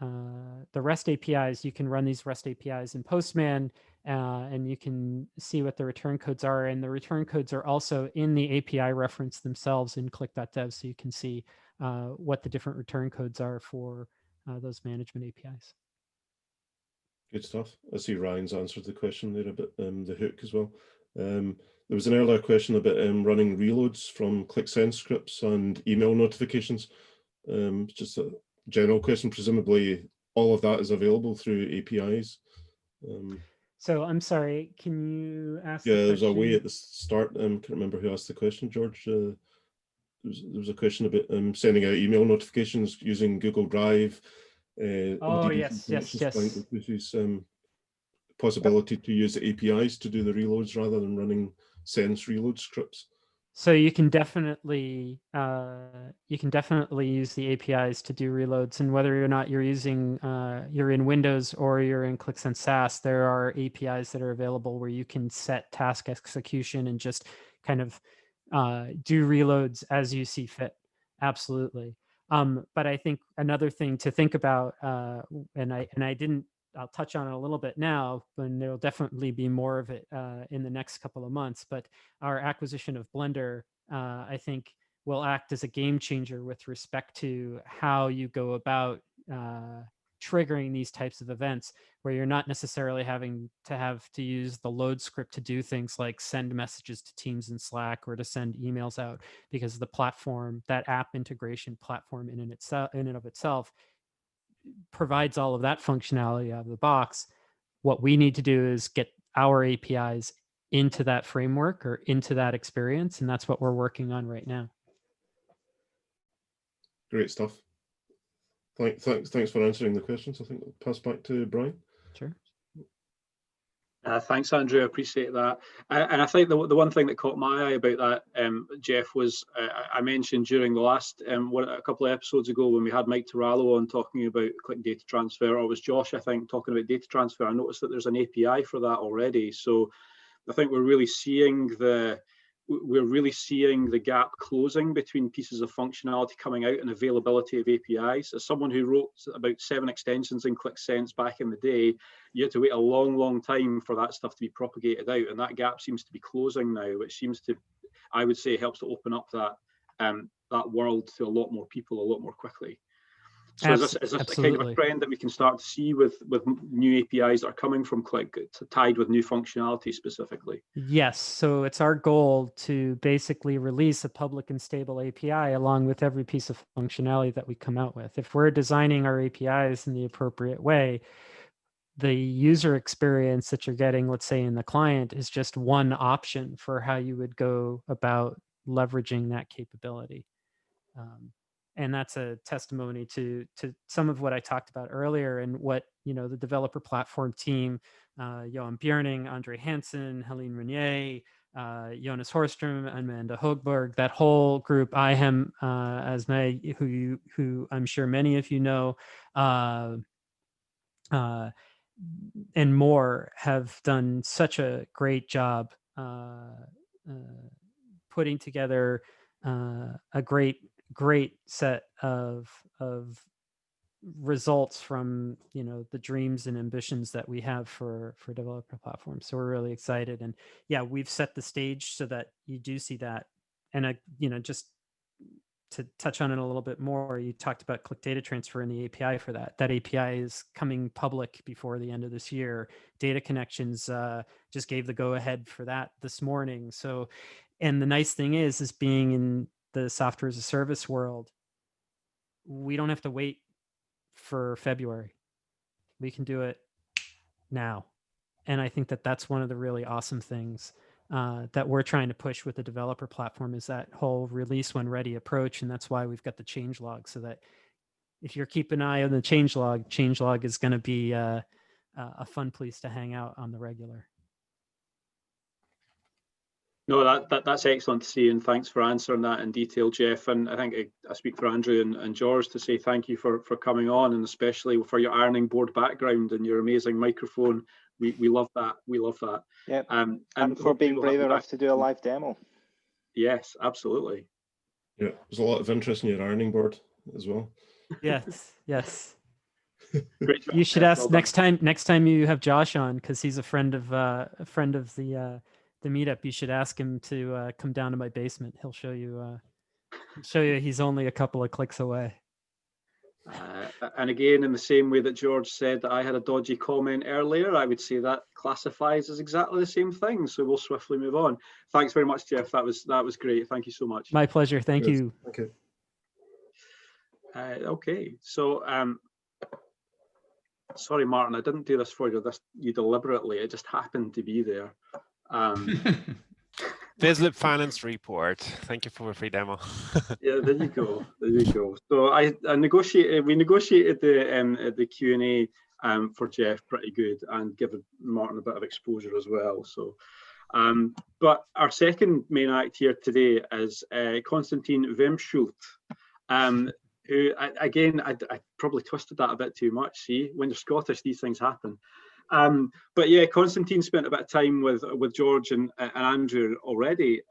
the REST APIs, you can run these REST APIs in Postman, and you can see what the return codes are. And the return codes are also in the API reference themselves in Qlik.dev, so you can see what the different return codes are for those management APIs. Good stuff. I see Ryan's answered the question there about the hook as well. There was an earlier question about running reloads from QlikSense scripts and email notifications. Just a general question. Presumably all of that is available through APIs. So I'm sorry, can you ask? Yeah, there's a way at the start. Can't remember who asked the question, George. There was a question about sending out email notifications using Google Drive. Oh, yes. This is possibility to use APIs to do the reloads rather than running sense reload scripts. So you can definitely use the APIs to do reloads, and whether or not you're using you're in Windows or you're in QlikSense SaaS, there are APIs that are available where you can set task execution and just kind of do reloads as you see fit. Absolutely. But I think another thing to think about, and I didn't, I'll touch on it a little bit now, but there'll definitely be more of it in the next couple of months. But our acquisition of Blender, I think, will act as a game changer with respect to how you go about triggering these types of events, where you're not necessarily having to use the load script to do things like send messages to Teams and Slack or to send emails out, because the platform, that app integration platform in and of itself provides all of that functionality out of the box. What we need to do is get our APIs into that framework or into that experience, and that's what we're working on right now. Great stuff. Thanks for answering the questions. I think I'll pass back to Brian. Sure. Thanks, Andrew. I appreciate that. And I think the one thing that caught my eye about that, Jeff, was I mentioned during the last a couple of episodes ago when we had Mike Tarallo on talking about Qlik data transfer, or it was Josh, I think, talking about data transfer. I noticed that there's an API for that already. So I think we're really seeing the gap closing between pieces of functionality coming out and availability of APIs. As someone who wrote about 7 extensions in QlikSense back in the day, you had to wait a long time for that stuff to be propagated out, and that gap seems to be closing now, which seems to, I would say, helps to open up that world to a lot more people a lot more quickly. So is this a kind of a trend that we can start to see with new APIs that are coming from Qlik, tied with new functionality specifically? Yes. So it's our goal to basically release a public and stable API along with every piece of functionality that we come out with. If we're designing our APIs in the appropriate way, the user experience that you're getting, let's say in the client, is just one option for how you would go about leveraging that capability. And that's a testimony to some of what I talked about earlier, and what, you know, the developer platform team, Johan Björning, Andre Hansen, Helene Renier, Jonas Horstrom, Amanda Goldberg, that whole group, IHEM Asmay, who I'm sure many of you know, and more, have done such a great job putting together a great set of results from the dreams and ambitions that we have for developer platforms. So we're really excited, and yeah, we've set the stage so that you do see that. And just to touch on it a little bit more, you talked about Qlik data transfer and the API for that. That API is coming public before the end of this year. Data Connections just gave the go ahead for that this morning. So, and the nice thing is being in the software as a service world, we don't have to wait for February. We can do it now. And I think that that's one of the really awesome things that we're trying to push with the developer platform, is that whole release when ready approach. And that's why we've got the changelog, so that if you're keeping an eye on the changelog is going to be a fun place to hang out on the regular. No, that's excellent to see, and thanks for answering that in detail, Jeff. And I think I speak for Andrew and George to say thank you for coming on, and especially for your ironing board background and your amazing microphone. We love that. We love that. Yep. And for being brave enough to do a live demo. Yes, absolutely. Yeah, there's a lot of interest in your ironing board as well. Yes. Great job, You should Jeff. ask Well next time you have Josh on, because he's a friend of the meetup. You should ask him to come down to my basement. He'll show you. He's only a couple of clicks away. And again, in the same way that George said that I had a dodgy comment earlier, I would say that classifies as exactly the same thing. So we'll swiftly move on. Thanks very much, Jeff. That was great. Thank you so much. My pleasure. Thank Yes. you. Thank you. Okay, so sorry, Martin, I didn't do this for you deliberately. It just happened to be there. Bislip Finance Report. Thank you for a free demo. Yeah, there you go. There you go. So we negotiated the Q&A for Jeff pretty good, and given Martin a bit of exposure as well. So, but our second main act here today is Constantin Wehmschulte, who again I probably twisted that a bit too much. See, when you're Scottish, these things happen. But yeah, Constantin spent a bit of time with George and Andrew already,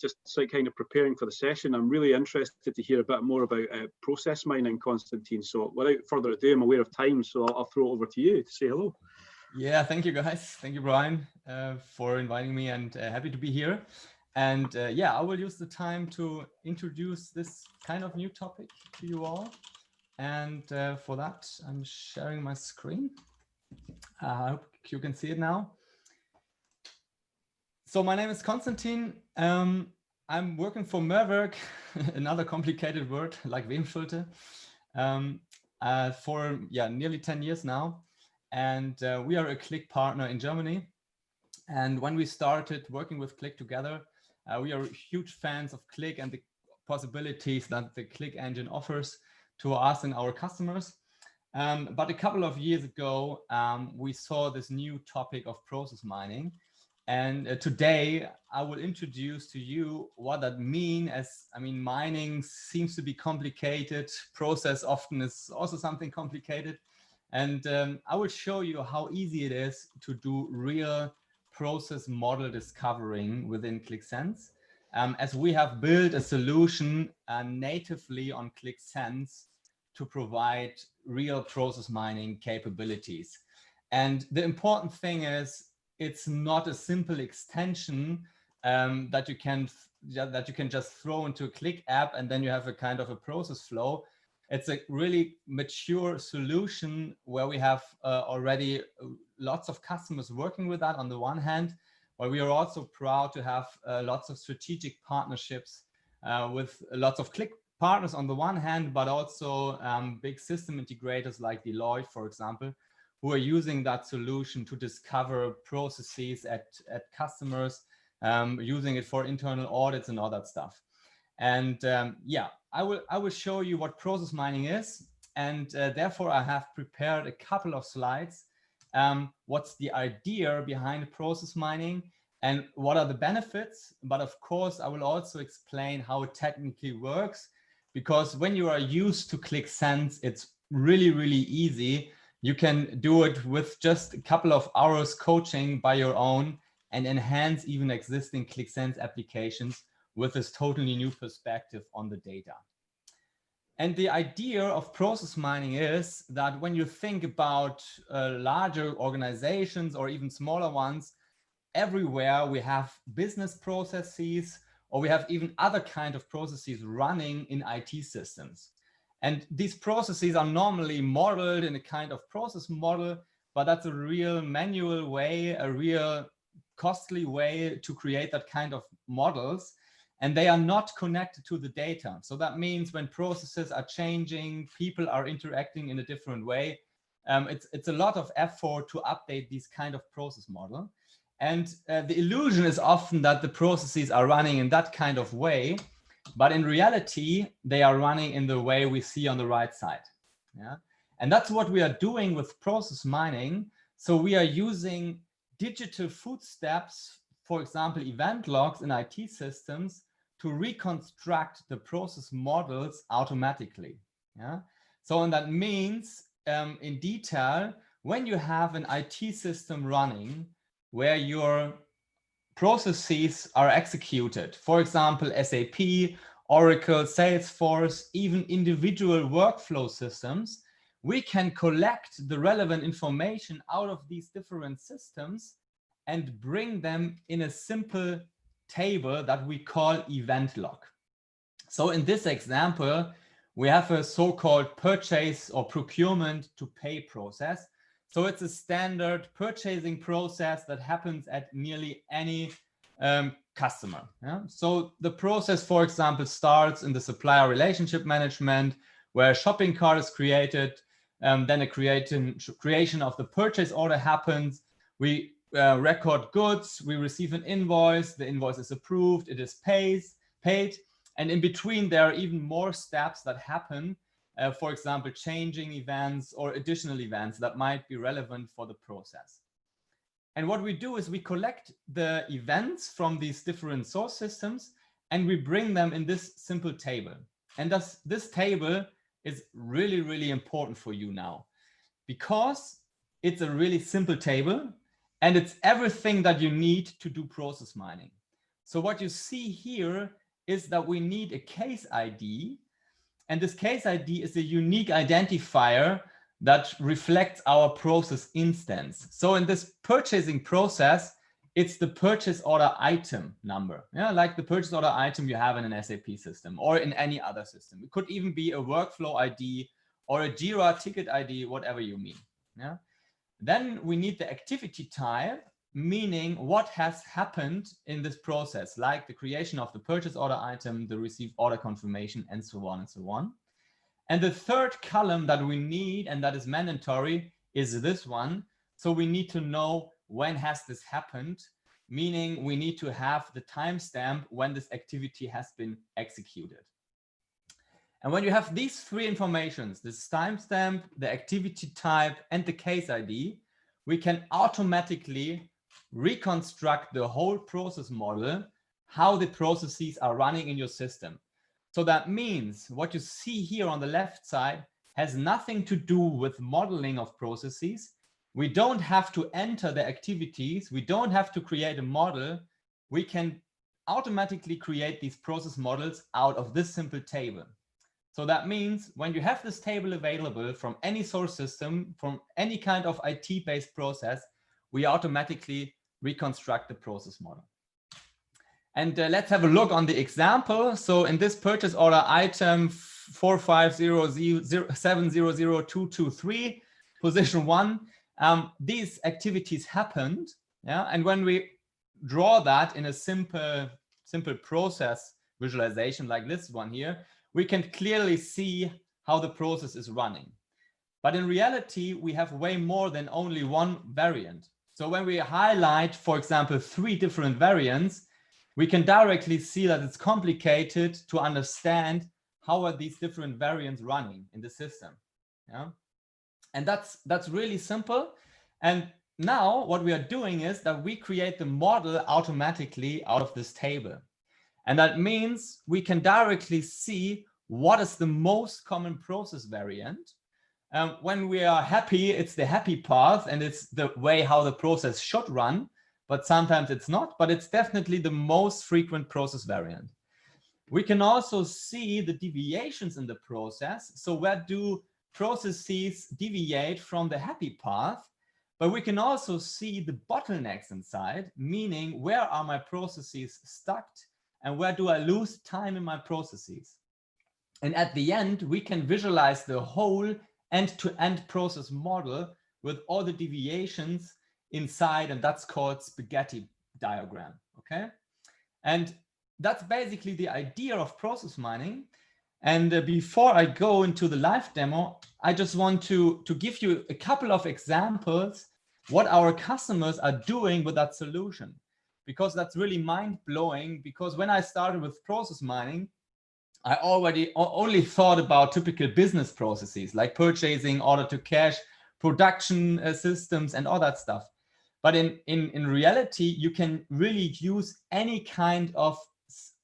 just so kind of preparing for the session. I'm really interested to hear a bit more about process mining, Constantin. So without further ado, I'm aware of time, so I'll throw it over to you to say hello. Yeah, thank you guys. Thank you, Brian, for inviting me, and happy to be here. And yeah, I will use the time to introduce this kind of new topic to you all. And for that, I'm sharing my screen. I hope you can see it now. So my name is Constantin. I'm working for Merwerk, another complicated word like Wehmschulte, for nearly 10 years now. And we are a Qlik partner in Germany. And when we started working with Qlik together, we are huge fans of Qlik and the possibilities that the Qlik engine offers to us and our customers. But a couple of years ago, we saw this new topic of process mining. And today I will introduce to you what that means. Mining seems to be complicated. Process often is also something complicated. And I will show you how easy it is to do real process model discovering within QlikSense, as we have built a solution natively on QlikSense to provide real process mining capabilities. And the important thing is, it's not a simple extension that you can just throw into a Qlik app and then you have a kind of a process flow. It's a really mature solution where we have already lots of customers working with that on the one hand, but we are also proud to have lots of strategic partnerships with lots of Qlik partners on the one hand, but also big system integrators like Deloitte, for example, who are using that solution to discover processes at customers, using it for internal audits and all that stuff. And yeah, I will show you what process mining is, and therefore I have prepared a couple of slides. What's the idea behind process mining and what are the benefits? But of course, I will also explain how it technically works, because when you are used to QlikSense, it's really, really easy. You can do it with just a couple of hours coaching by your own and enhance even existing QlikSense applications with this totally new perspective on the data. And the idea of process mining is that when you think about larger organizations or even smaller ones, everywhere we have business processes, or we have even other kind of processes running in IT systems. And these processes are normally modeled in a kind of process model, but that's a real manual way, a real costly way to create that kind of models. And they are not connected to the data. So that means when processes are changing, people are interacting in a different way. It's a lot of effort to update these kind of process model. And the illusion is often that the processes are running in that kind of way, but in reality, they are running in the way we see on the right side. Yeah? And that's what we are doing with process mining. So we are using digital footsteps, for example, event logs in IT systems, to reconstruct the process models automatically. Yeah? So, and that means in detail, when you have an IT system running where your processes are executed, for example, SAP, Oracle, Salesforce, even individual workflow systems, we can collect the relevant information out of these different systems and bring them in a simple table that we call event log. So in this example, we have a so-called purchase or procurement to pay process. So it's a standard purchasing process that happens at nearly any customer. Yeah? So the process, for example, starts in the supplier relationship management, where a shopping cart is created, then a creation of the purchase order happens. We record goods, we receive an invoice, the invoice is approved, it is paid, and in between there are even more steps that happen, for example, changing events or additional events that might be relevant for the process. And what we do is we collect the events from these different source systems and we bring them in this simple table. And this table is really, really important for you now, because it's a really simple table and it's everything that you need to do process mining. So what you see here is that we need a case ID, and this case ID is a unique identifier that reflects our process instance. So in this purchasing process, it's the purchase order item number, yeah, like the purchase order item you have in an SAP system or in any other system. It could even be a workflow ID or a Jira ticket ID, whatever you mean. Yeah. Then we need the activity type, meaning what has happened in this process, like the creation of the purchase order item, the received order confirmation, and so on and so on. And the third column that we need, and that is mandatory, is this one. So we need to know when has this happened, meaning we need to have the timestamp when this activity has been executed. And when you have these three informations, this timestamp, the activity type, and the case ID, we can automatically reconstruct the whole process model, how the processes are running in your system. So that means what you see here on the left side has nothing to do with modeling of processes. We don't have to enter the activities. We don't have to create a model. We can automatically create these process models out of this simple table. So that means when you have this table available from any source system, from any kind of IT-based process, we automatically reconstruct the process model. And let's have a look on the example. So in this purchase order item 45007002223, position 1, these activities happened. Yeah, and when we draw that in a simple process visualization like this one here, we can clearly see how the process is running. But in reality, we have way more than only one variant. So when we highlight, for example, 3 different variants, we can directly see that it's complicated to understand how are these different variants running in the system. Yeah? And that's really simple. And now what we are doing is that we create the model automatically out of this table. And that means we can directly see what is the most common process variant. When we are happy, it's the happy path and it's the way how the process should run, but sometimes it's not, but it's definitely the most frequent process variant. We can also see the deviations in the process. So where do processes deviate from the happy path? But we can also see the bottlenecks inside, meaning where are my processes stuck and where do I lose time in my processes? And at the end, we can visualize the whole end-to-end process model with all the deviations inside, and that's called spaghetti diagram, okay? And that's basically the idea of process mining. And before I go into the live demo, I just want to give you a couple of examples what our customers are doing with that solution, because that's really mind-blowing. Because when I started with process mining, I already only thought about typical business processes like purchasing, order to cash, production systems, and all that stuff. But in reality, you can really use any kind of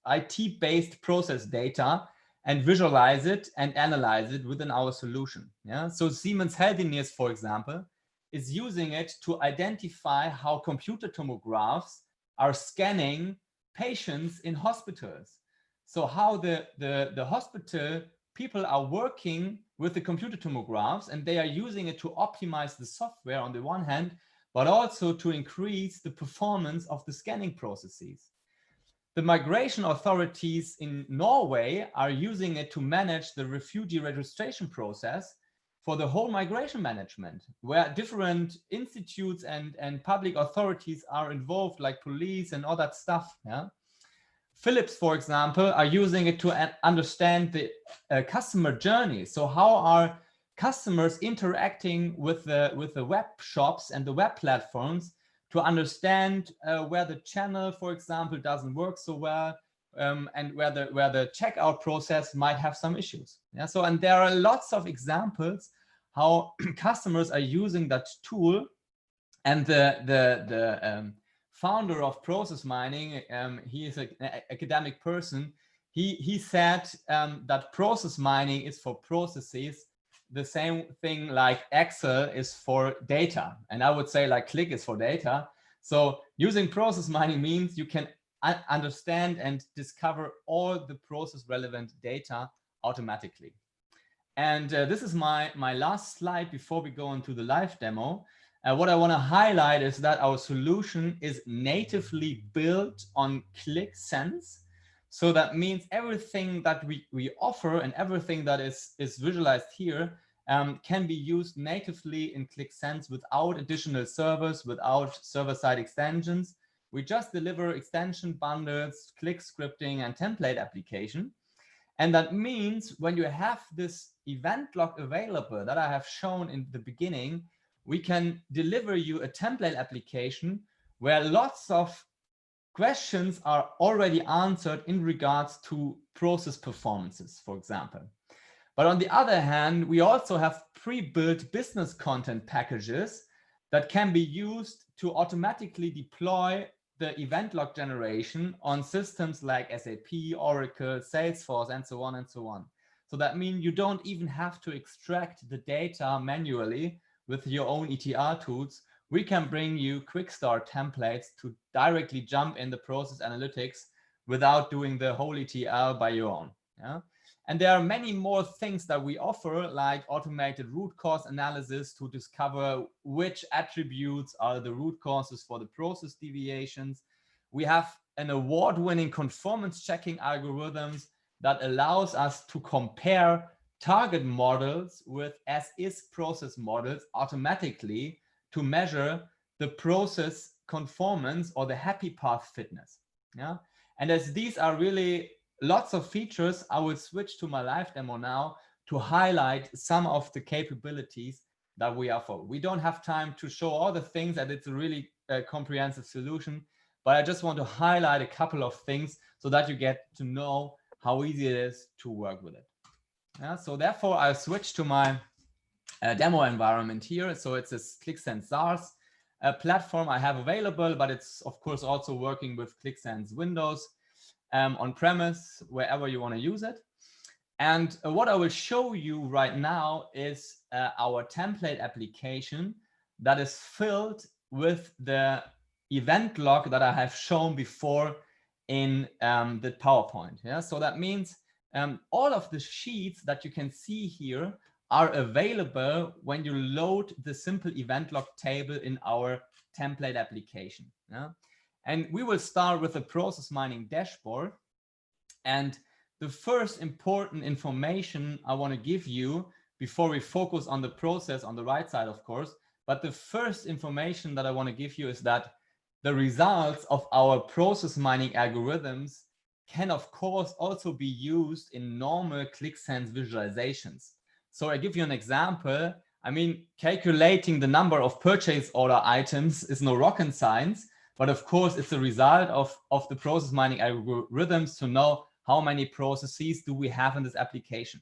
IT-based process data and visualize it and analyze it within our solution. Yeah. So Siemens Healthineers, for example, is using it to identify how computer tomographs are scanning patients in hospitals. So how the hospital people are working with the computer tomographs, and they are using it to optimize the software on the one hand, but also to increase the performance of the scanning processes. The migration authorities in Norway are using it to manage the refugee registration process for the whole migration management, where different institutes and public authorities are involved, like police and all that stuff. Yeah. Philips, for example, are using it to understand the customer journey. So how are customers interacting with the web shops and the web platforms to understand where the channel, for example, doesn't work so well, and where the checkout process might have some issues. Yeah. So, and there are lots of examples how customers are using that tool. And the founder of process mining, he is an academic person. He said that process mining is for processes, the same thing like Excel is for data. And I would say like Qlik is for data. So using process mining means you can understand and discover all the process relevant data automatically. And this is my last slide before we go into the live demo. What I want to highlight is that our solution is natively built on QlikSense. So that means everything that we offer and everything that is visualized here can be used natively in QlikSense without additional servers, without server-side extensions. We just deliver extension bundles, Qlik scripting, and template application. And that means when you have this event log available that I have shown in the beginning, we can deliver you a template application where lots of questions are already answered in regards to process performances, for example. But on the other hand, we also have pre-built business content packages that can be used to automatically deploy the event log generation on systems like SAP, Oracle, Salesforce, and so on and so on. So that means you don't even have to extract the data manually with your own ETR tools. We can bring you quick start templates to directly jump in the process analytics without doing the whole ETL by your own. Yeah? And there are many more things that we offer, like automated root cause analysis to discover which attributes are the root causes for the process deviations. We have an award-winning conformance checking algorithms that allows us to compare target models with as-is process models automatically to measure the process conformance or the happy path fitness. Yeah? And as these are really lots of features, I will switch to my live demo now to highlight some of the capabilities that we offer. We don't have time to show all the things, and it's a really comprehensive solution, but I just want to highlight a couple of things so that you get to know how easy it is to work with it. Yeah, so therefore, I'll switch to my demo environment here. So it's a QlikSense SaaS platform I have available, but it's of course also working with QlikSense Windows on premise, wherever you want to use it. And what I will show you right now is our template application that is filled with the event log that I have shown before in the PowerPoint. Yeah, so that means all of the sheets that you can see here are available when you load the simple event log table in our template application. Yeah? And we will start with the process mining dashboard. And the first important information I want to give you before we focus on the process on the right side, of course, but the first information that I want to give you is that the results of our process mining algorithms can, of course, also be used in normal QlikSense visualizations. So I give you an example. I mean, calculating the number of purchase order items is no rocket science, but of course, it's a result of the process mining algorithms to know how many processes do we have in this application.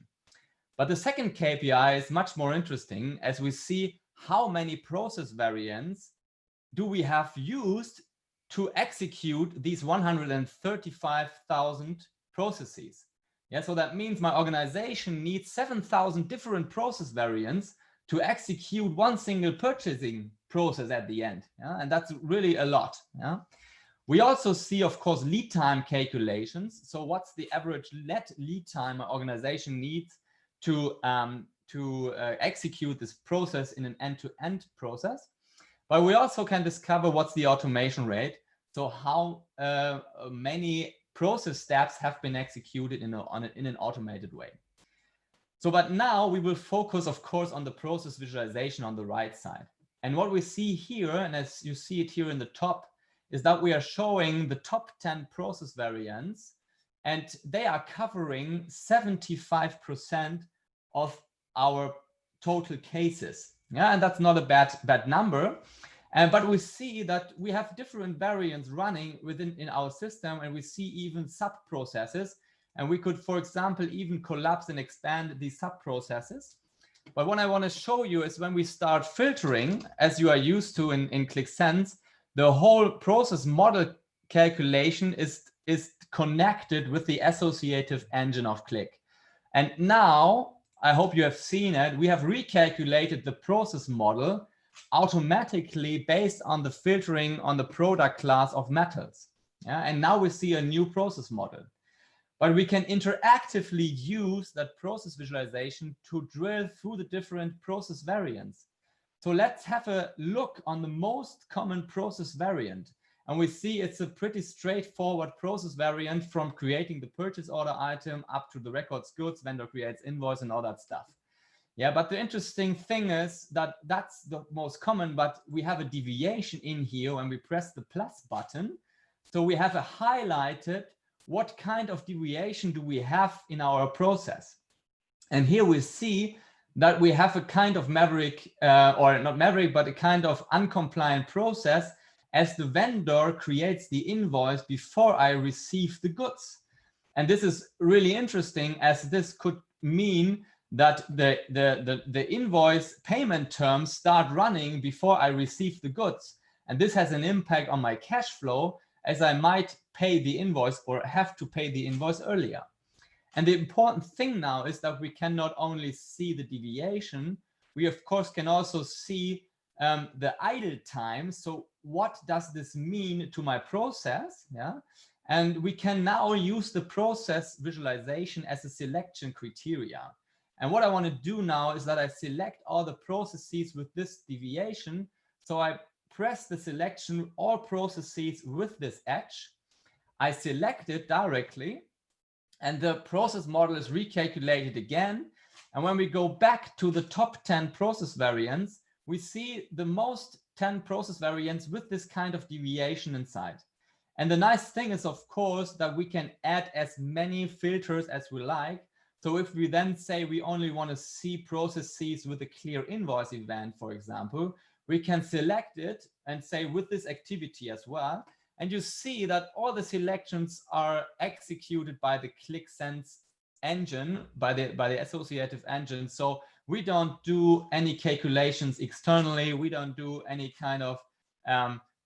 But the second KPI is much more interesting, as we see how many process variants do we have used to execute these 135,000 processes. Yeah, so that means my organization needs 7,000 different process variants to execute one single purchasing process at the end. Yeah, and that's really a lot. Yeah. We also see, of course, lead time calculations. So what's the average lead time an organization needs to execute this process in an end-to-end process? But we also can discover what's the automation rate. So how many process steps have been executed in an automated way. So, but now we will focus, of course, on the process visualization on the right side. And what we see here, and as you see it here in the top, is that we are showing the top 10 process variants, and they are covering 75% of our total cases. Yeah, and that's not a bad number. But we see that we have different variants running in our system, and we see even sub-processes. And we could, for example, even collapse and expand these sub-processes. But what I want to show you is when we start filtering, as you are used to in QlikSense, the whole process model calculation is connected with the associative engine of Qlik. And now, I hope you have seen it, we have recalculated the process model automatically based on the filtering on the product class of metals. Yeah? And now we see a new process model. But we can interactively use that process visualization to drill through the different process variants. So let's have a look on the most common process variant. And we see it's a pretty straightforward process variant from creating the purchase order item up to the records goods, vendor creates invoice and all that stuff. Yeah, but the interesting thing is that that's the most common, but we have a deviation in here when we press the plus button. So we have a highlighted what kind of deviation do we have in our process. And here we see that we have a kind of maverick, or not maverick, but a kind of uncompliant process as the vendor creates the invoice before I receive the goods. And this is really interesting, as this could mean that the invoice payment terms start running before I receive the goods. And this has an impact on my cash flow, as I might pay the invoice or have to pay the invoice earlier. And the important thing now is that we can not only see the deviation, we of course can also see the idle time. So what does this mean to my process? Yeah. And we can now use the process visualization as a selection criteria. And what I want to do now is that I select all the processes with this deviation. So I press the selection, all processes with this edge. I select it directly, and the process model is recalculated again. And when we go back to the top 10 process variants, we see the most 10 process variants with this kind of deviation inside. And the nice thing is, of course, that we can add as many filters as we like. So if we then say we only want to see processes with a clear invoice event, for example, we can select it and say with this activity as well. And you see that all the selections are executed by the QlikSense engine, by the associative engine. So we don't do any calculations externally. We don't do any kind of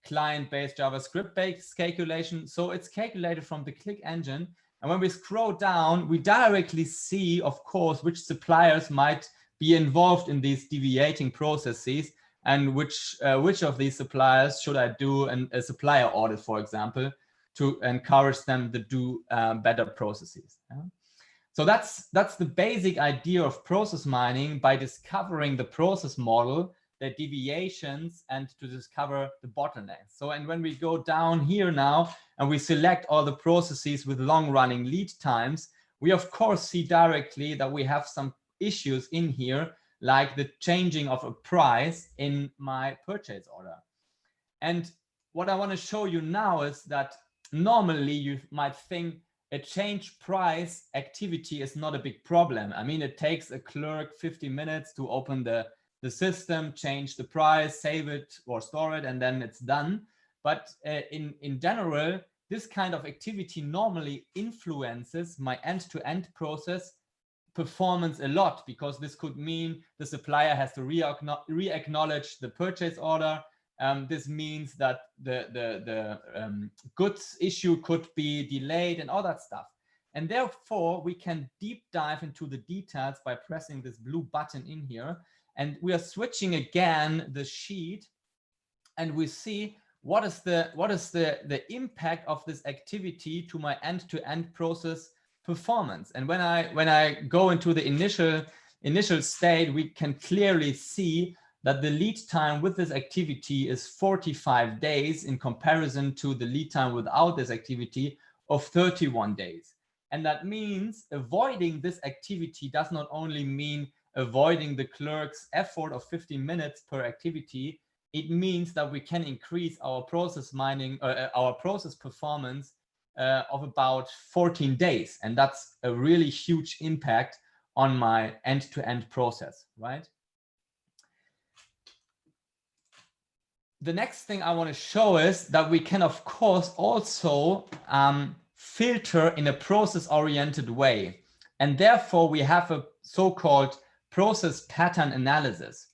client-based JavaScript-based calculation. So it's calculated from the Qlik engine. And when we scroll down, we directly see, of course, which suppliers might be involved in these deviating processes, and which of these suppliers should I do a supplier audit, for example, to encourage them to do better processes. Yeah? So that's the basic idea of process mining, by discovering the process model, the deviations, and to discover the bottlenecks. So, and when we go down here now and we select all the processes with long running lead times, we of course see directly that we have some issues in here, like the changing of a price in my purchase order. And what I want to show you now is that normally you might think a change price activity is not a big problem. I mean, it takes a clerk 50 minutes to open the system, change the price, save it or store it, and then it's done. But in general, this kind of activity normally influences my end-to-end process performance a lot, because this could mean the supplier has to re-acknowledge the purchase order. This means that the goods issue could be delayed and all that stuff. And therefore, we can deep dive into the details by pressing this blue button in here. And we are switching again the sheet, and we see what is the impact of this activity to my end-to-end process performance. And when I go into the initial state, we can clearly see that the lead time with this activity is 45 days in comparison to the lead time without this activity of 31 days. And that means avoiding this activity does not only mean avoiding the clerk's effort of 15 minutes per activity, it means that we can increase our process mining, our process performance of about 14 days. And that's a really huge impact on my end-to-end process, right? The next thing I want to show is that we can, of course, also filter in a process-oriented way. And therefore, we have a so-called process pattern analysis.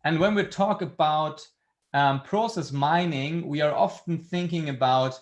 And when we talk about process mining, we are often thinking about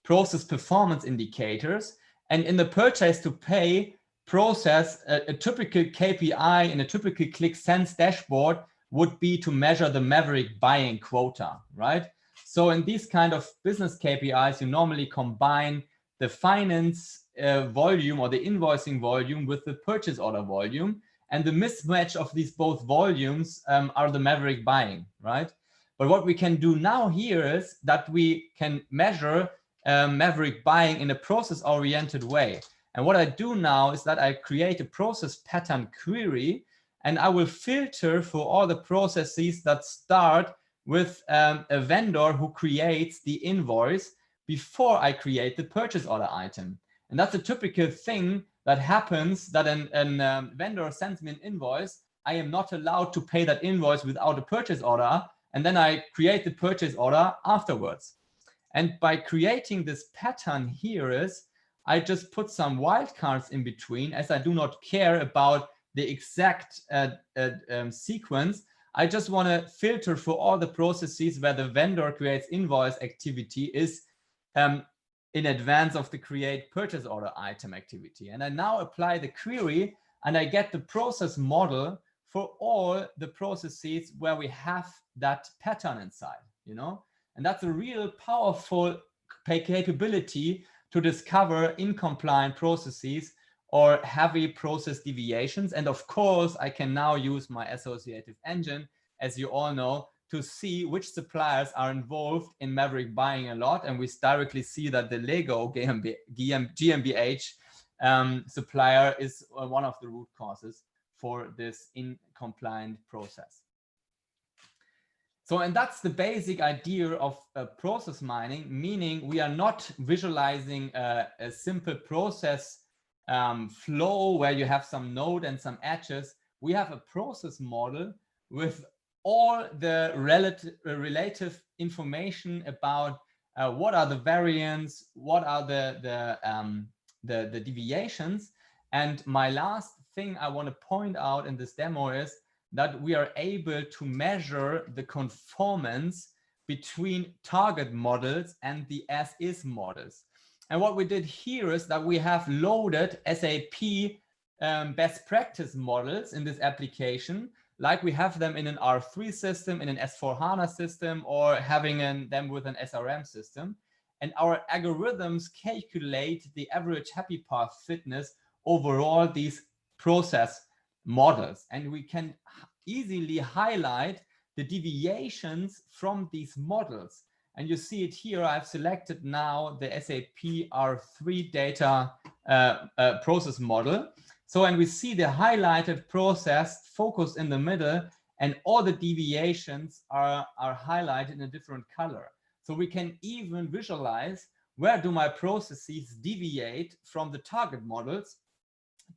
process performance indicators. And in the purchase to pay process, a typical KPI in a typical QlikSense dashboard would be to measure the Maverick buying quota, right? So in these kind of business KPIs, you normally combine the finance volume or the invoicing volume with the purchase order volume. And the mismatch of these both volumes are the Maverick buying, right? But what we can do now here is that we can measure Maverick buying in a process-oriented way. And what I do now is that I create a process pattern query, and I will filter for all the processes that start with a vendor who creates the invoice before I create the purchase order item. And that's a typical thing that happens, that a vendor sends me an invoice. I am not allowed to pay that invoice without a purchase order. And then I create the purchase order afterwards. And by creating this pattern here is, I just put some wildcards in between, as I do not care about the exact sequence. I just want to filter for all the processes where the vendor creates invoice activity is in advance of the create purchase order item activity. And I now apply the query, and I get the process model for all the processes where we have that pattern inside, you know? And that's a real powerful capability to discover incompliant processes or heavy process deviations. And of course, I can now use my associative engine, as you all know, to see which suppliers are involved in Maverick buying a lot. And we directly see that the Lego GmbH supplier is one of the root causes for this incompliant process. So, and that's the basic idea of process mining, meaning we are not visualizing a simple process flow where you have some node and some edges. We have a process model with all the relative information about what are the variants, what are the deviations. And my last thing I want to point out in this demo is that we are able to measure the conformance between target models and the as-is models. And what we did here is that we have loaded SAP best practice models in this application, like we have them in an R3 system, in an S4HANA system, or having them with an SRM system. and our algorithms calculate the average happy path fitness over all these process models. And we can easily highlight the deviations from these models. And you see it here. I've selected now the SAP R3 data process model. So, and we see the highlighted process focused in the middle, and all the deviations are highlighted in a different color. So we can even visualize where do my processes deviate from the target models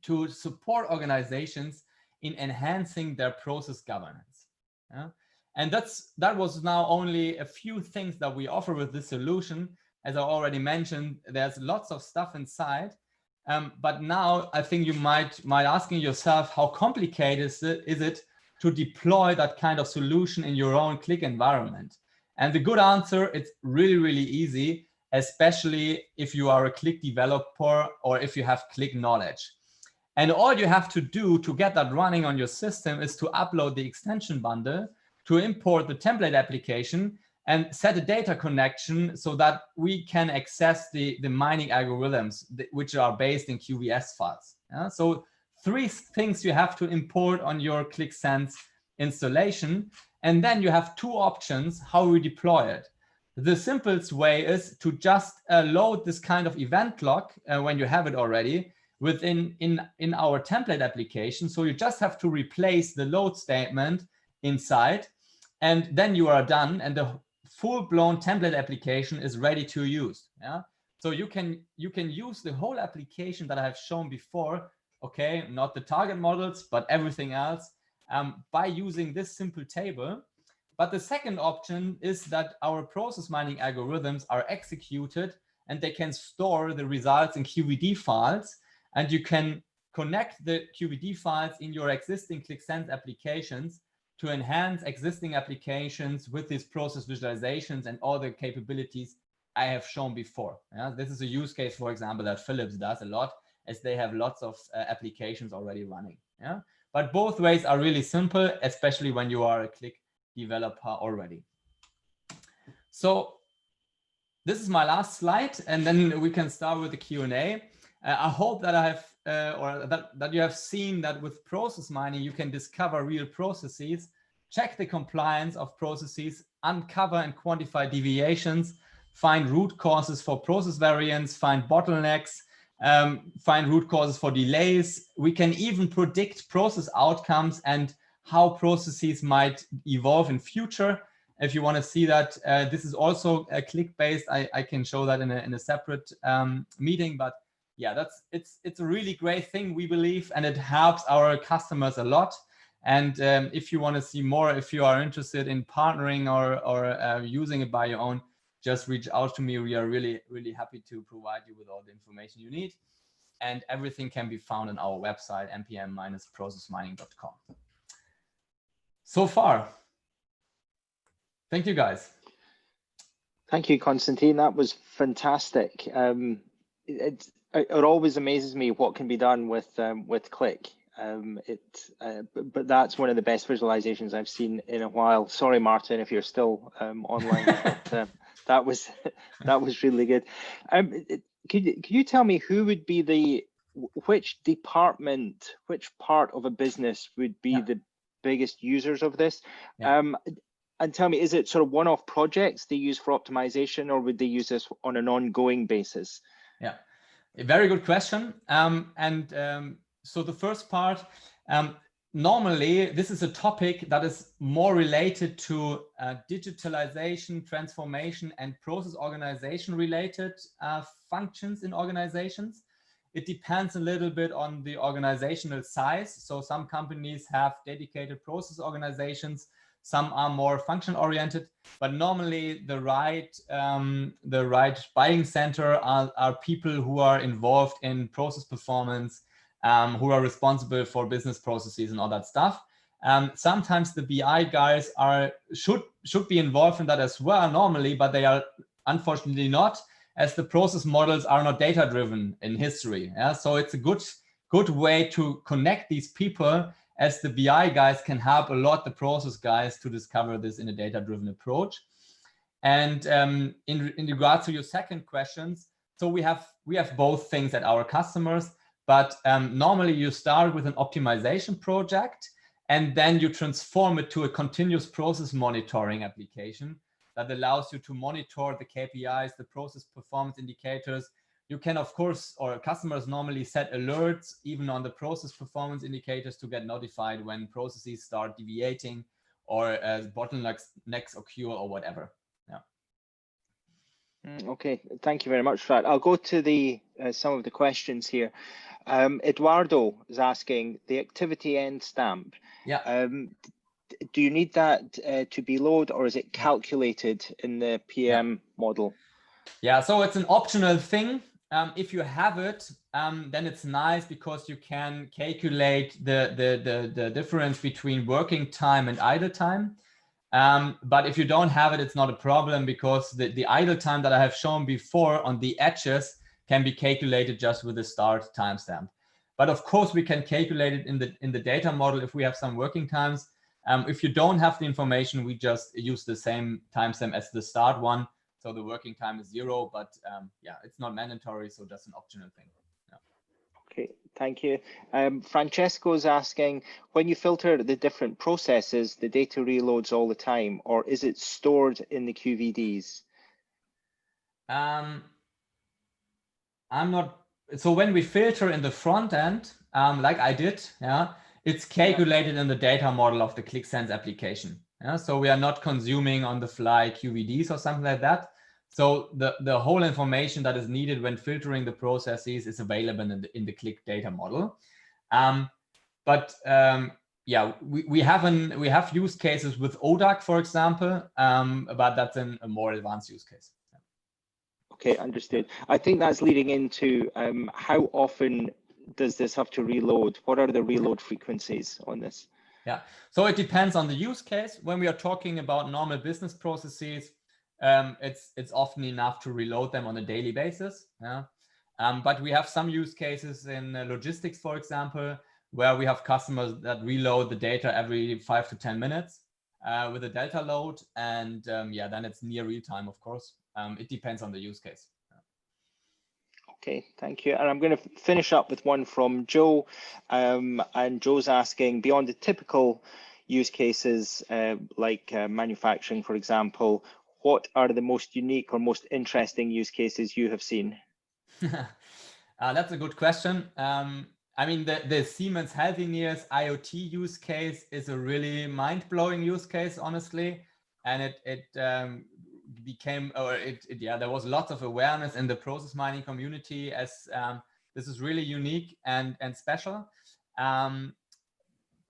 to support organizations in enhancing their process governance. Yeah? And that was now only a few things that we offer with this solution. As I already mentioned, there's lots of stuff inside. But now I think you might asking yourself, how complicated is it to deploy that kind of solution in your own Qlik environment? And the good answer, it's really, really easy, especially if you are a Qlik developer or if you have Qlik knowledge. And all you have to do to get that running on your system is to upload the extension bundle, to import the template application, and set a data connection so that we can access the mining algorithms, which are based in QVS files. Yeah? So 3 things you have to import on your QlikSense installation. And then you have 2 options how we deploy it. The simplest way is to just load this kind of event log when you have it already within in our template application. So you just have to replace the load statement inside, and then you are done, and the full-blown template application is ready to use. Yeah, so you can use the whole application that I have shown before. Okay, not the target models, but everything else, by using this simple table. But the second option is that our process mining algorithms are executed, and they can store the results in QVD files, and you can connect the QVD files in your existing QlikSense applications to enhance existing applications with these process visualizations and all the capabilities I have shown before. Yeah? This is a use case, for example, that Philips does a lot, as they have lots of applications already running. Yeah? But both ways are really simple, especially when you are a Qlik developer already. So this is my last slide, and then we can start with the Q&A. I hope that I have, or that you have seen that with process mining, you can discover real processes, check the compliance of processes, uncover and quantify deviations, find root causes for process variants, find bottlenecks, find root causes for delays. We can even predict process outcomes and how processes might evolve in future. If you want to see that, this is also a Qlik-based. I can show that in a separate meeting, but yeah, it's a really great thing, we believe, and it helps our customers a lot. And if you want to see more, if you are interested in partnering or using it by your own, just reach out to me. We are really, really happy to provide you with all the information you need. And everything can be found on our website, npm-processmining.com. So far, thank you, guys. Thank you, Constantin. That was fantastic. It always amazes me what can be done with Qlik. But that's one of the best visualizations I've seen in a while. Sorry, Martin, if you're still online. But, that was really good. Could you tell me who would be which department, which part of a business would be the biggest users of this? And tell me, is it sort of one-off projects they use for optimization, or would they use this on an ongoing basis? Yeah, a very good question. So the first part, normally this is a topic that is more related to digitalization, transformation, and process organization related functions in organizations. It depends a little bit on the organizational size. So some companies have dedicated process organizations, some are more function oriented, but normally the right buying center are people who are involved in process performance, who are responsible for business processes and all that stuff. Sometimes the BI guys should be involved in that as well normally, but they are unfortunately not, as the process models are not data driven in history. Yeah? So it's a good way to connect these people, as the BI guys can help a lot the process guys to discover this in a data-driven approach. And in regards to your second questions, so we have both things at our customers, but normally you start with an optimization project, and then you transform it to a continuous process monitoring application that allows you to monitor the KPIs, the process performance indicators. You can, of course, or customers normally set alerts even on the process performance indicators to get notified when processes start deviating or bottlenecks occur or whatever. Okay, thank you very much for that. I'll go to the some of the questions here. Eduardo is asking the activity end stamp. Yeah. Do you need that to be loaded, or is it calculated in the PM model? Yeah, so it's an optional thing. If you have it, then it's nice because you can calculate the difference between working time and idle time. But if you don't have it, it's not a problem, because the idle time that I have shown before on the edges can be calculated just with the start timestamp. But of course, we can calculate it in the data model if we have some working times. If you don't have the information, we just use the same timestamp as the start one. So the working time is 0, but yeah, it's not mandatory, so just an optional thing. Yeah. Okay, thank you. Francesco is asking, when you filter the different processes, the data reloads all the time, or is it stored in the QVDs? I'm not. So when we filter in the front end, like I did, it's calculated in the data model of the QlikSense application. So we are not consuming on the fly QVDs or something like that. So the whole information that is needed when filtering the processes is available in the Qlik data model. Yeah, we have use cases with ODAC, for example, but that's a more advanced use case. Okay, understood. I think that's leading into how often does this have to reload? What are the reload frequencies on this? Yeah, so it depends on the use case. When we are talking about normal business processes, it's often enough to reload them on a daily basis. Yeah, but we have some use cases in logistics, for example, where we have customers that reload the data every 5 to 10 minutes with a delta load, and yeah, then it's near real time, of course. It depends on the use case. Okay, thank you. And I'm going to finish up with one from Joe. And Joe's asking, beyond the typical use cases like manufacturing, for example, what are the most unique or most interesting use cases you have seen? That's a good question. I mean, the Siemens Healthineers IoT use case is a really mind-blowing use case, honestly. And there was lots of awareness in the process mining community as this is really unique and special.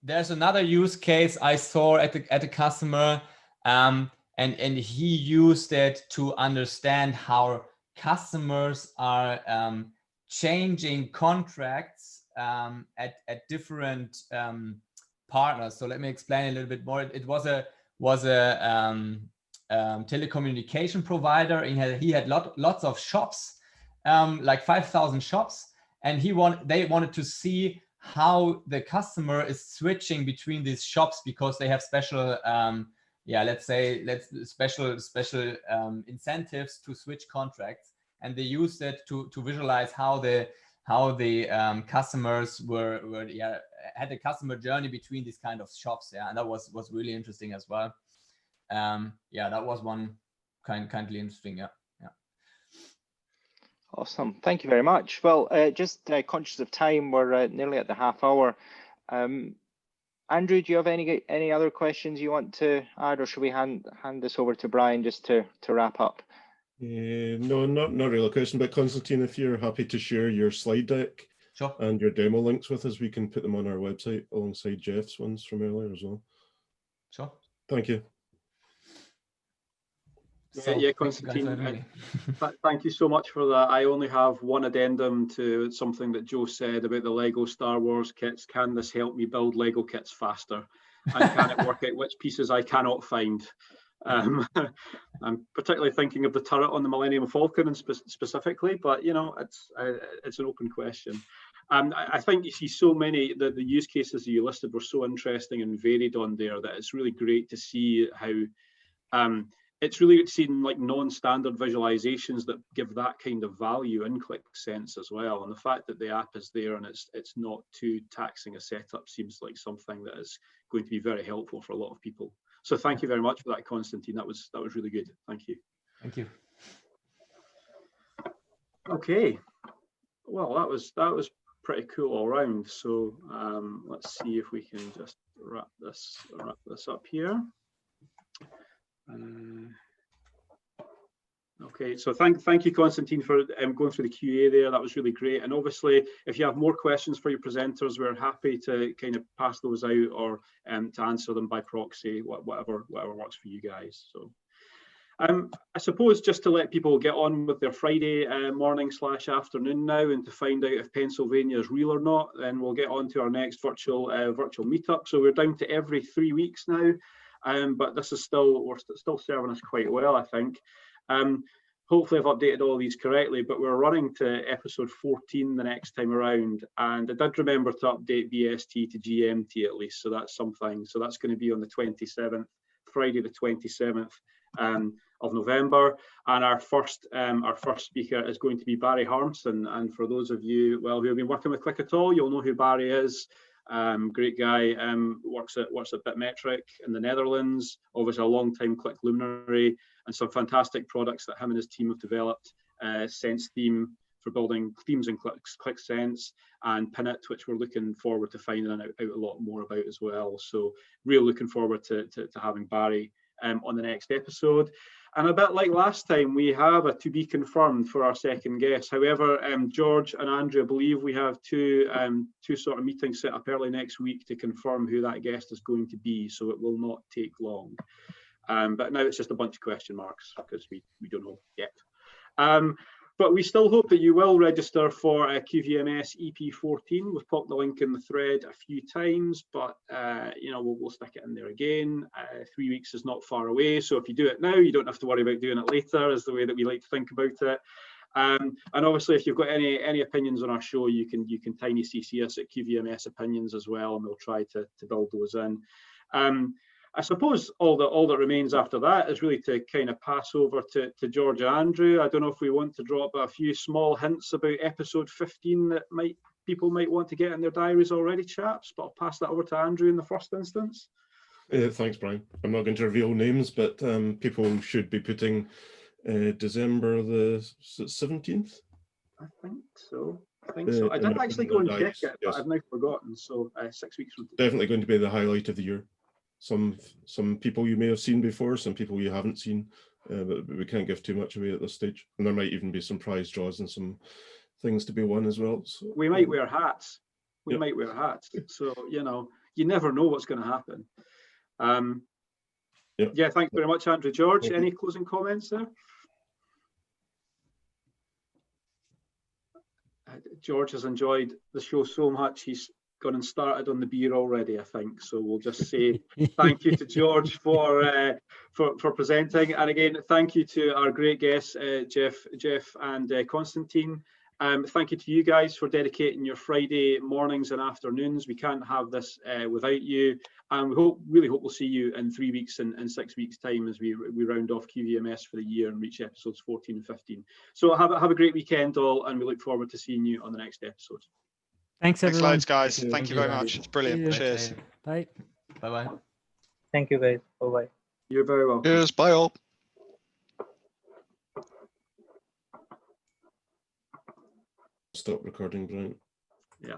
There's another use case I saw at a customer, and he used it to understand how customers are changing contracts at different partners. So let me explain a little bit more. It was a telecommunication provider. He had lots of shops, like 5,000 shops, and they wanted to see how the customer is switching between these shops because they have special special incentives to switch contracts, and they used it to visualize how the customers had a customer journey between these kind of shops. Yeah, and that was really interesting as well. Yeah, that was one kindly interesting. Yeah. Awesome, thank you very much. Well, just conscious of time, we're nearly at the half hour. Andrew, do you have any other questions you want to add, or should we hand this over to Brian just to wrap up? No, not really a question, but Constantin, if you're happy to share your slide deck and your demo links with us, we can put them on our website alongside Jeff's ones from earlier as well. Sure. Thank you. Yeah, Constantin, thank you so much for that. I only have one addendum to something that Joe said about the Lego Star Wars kits. Can this help me build Lego kits faster? And can it work out which pieces I cannot find? I'm particularly thinking of the turret on the Millennium Falcon specifically, but you know, it's an open question. I think you see so many, the use cases that you listed were so interesting and varied on there that it's really great to see how it's really good seeing like non-standard visualizations that give that kind of value in QlikSense as well. And the fact that the app is there and it's not too taxing a setup seems like something that is going to be very helpful for a lot of people. So thank you very much for that, Constantin. That was really good. Thank you. Thank you. Okay. Well, that was pretty cool all round. So let's see if we can just wrap this up here. Okay, so thank you, Constantin, for going through the QA there. That was really great. And obviously, if you have more questions for your presenters, we're happy to kind of pass those out or to answer them by proxy, whatever works for you guys. So I suppose just to let people get on with their Friday morning / afternoon now, and to find out if Pennsylvania is real or not, then we'll get on to our next virtual meetup. So we're down to every 3 weeks now. But this is we're still serving us quite well, I think. Hopefully I've updated all these correctly, but we're running to episode 14 the next time around. And I did remember to update BST to GMT at least, so that's something. So that's going to be on the 27th, Friday the 27th of November. And our first speaker is going to be Barry Harmson. And for those of you, well, who have been working with Qlik at all, you'll know who Barry is. Great guy, works at Bitmetric in the Netherlands, obviously a long-time Qlik luminary, and some fantastic products that him and his team have developed. Sense Theme for building themes in QlikSense, and Pinit, which we're looking forward to finding out a lot more about as well. So really looking forward to having Barry on the next episode. And a bit like last time, we have a to be confirmed for our second guest. However, George and Andrew, I believe we have two sort of meetings set up early next week to confirm who that guest is going to be. So it will not take long. But now it's just a bunch of question marks because we don't know yet. But we still hope that you will register for QVMS EP14. We've popped the link in the thread a few times, but you know, we'll stick it in there again. 3 weeks is not far away, so if you do it now, you don't have to worry about doing it later, is the way that we like to think about it. And obviously, if you've got any opinions on our show, you can tiny CC us at QVMS Opinions as well, and we'll try to build those in. I suppose all that remains after that is really to kind of pass over to George and Andrew. I don't know if we want to drop a few small hints about episode 15 that people might want to get in their diaries already, chaps, but I'll pass that over to Andrew in the first instance. Thanks, Brian. I'm not going to reveal names, but people should be putting December the 17th. I think so. I did actually go and check it, but I've now forgotten. So 6 weeks from today. Definitely going to be the highlight of the year. Some people you may have seen before, some people you haven't seen, but we can't give too much away at this stage. And there might even be some prize draws and some things to be won as well. So, we might wear hats. We might wear hats. So, you know, you never know what's going to happen. Yeah, thanks very much, Andrew. George, any closing comments there? George has enjoyed the show so much, he's gone and started on the beer already, I think. So we'll just say thank you to George for presenting, and again thank you to our great guests, Jeff and Constantin. Thank you to you guys for dedicating your Friday mornings and afternoons. We can't have this without you, and we really hope we'll see you in 3 weeks and 6 weeks time as we round off QVMS for the year and reach episodes 14 and 15. So have a great weekend all, and we look forward to seeing you on the next episode. Thanks, everyone. Thanks loads, guys. Thank you very much. It's brilliant. Cheers. Bye. Bye-bye. Thank you, guys. Bye-bye. You're very welcome. Cheers. Bye all. stop recording, Brian. Yeah.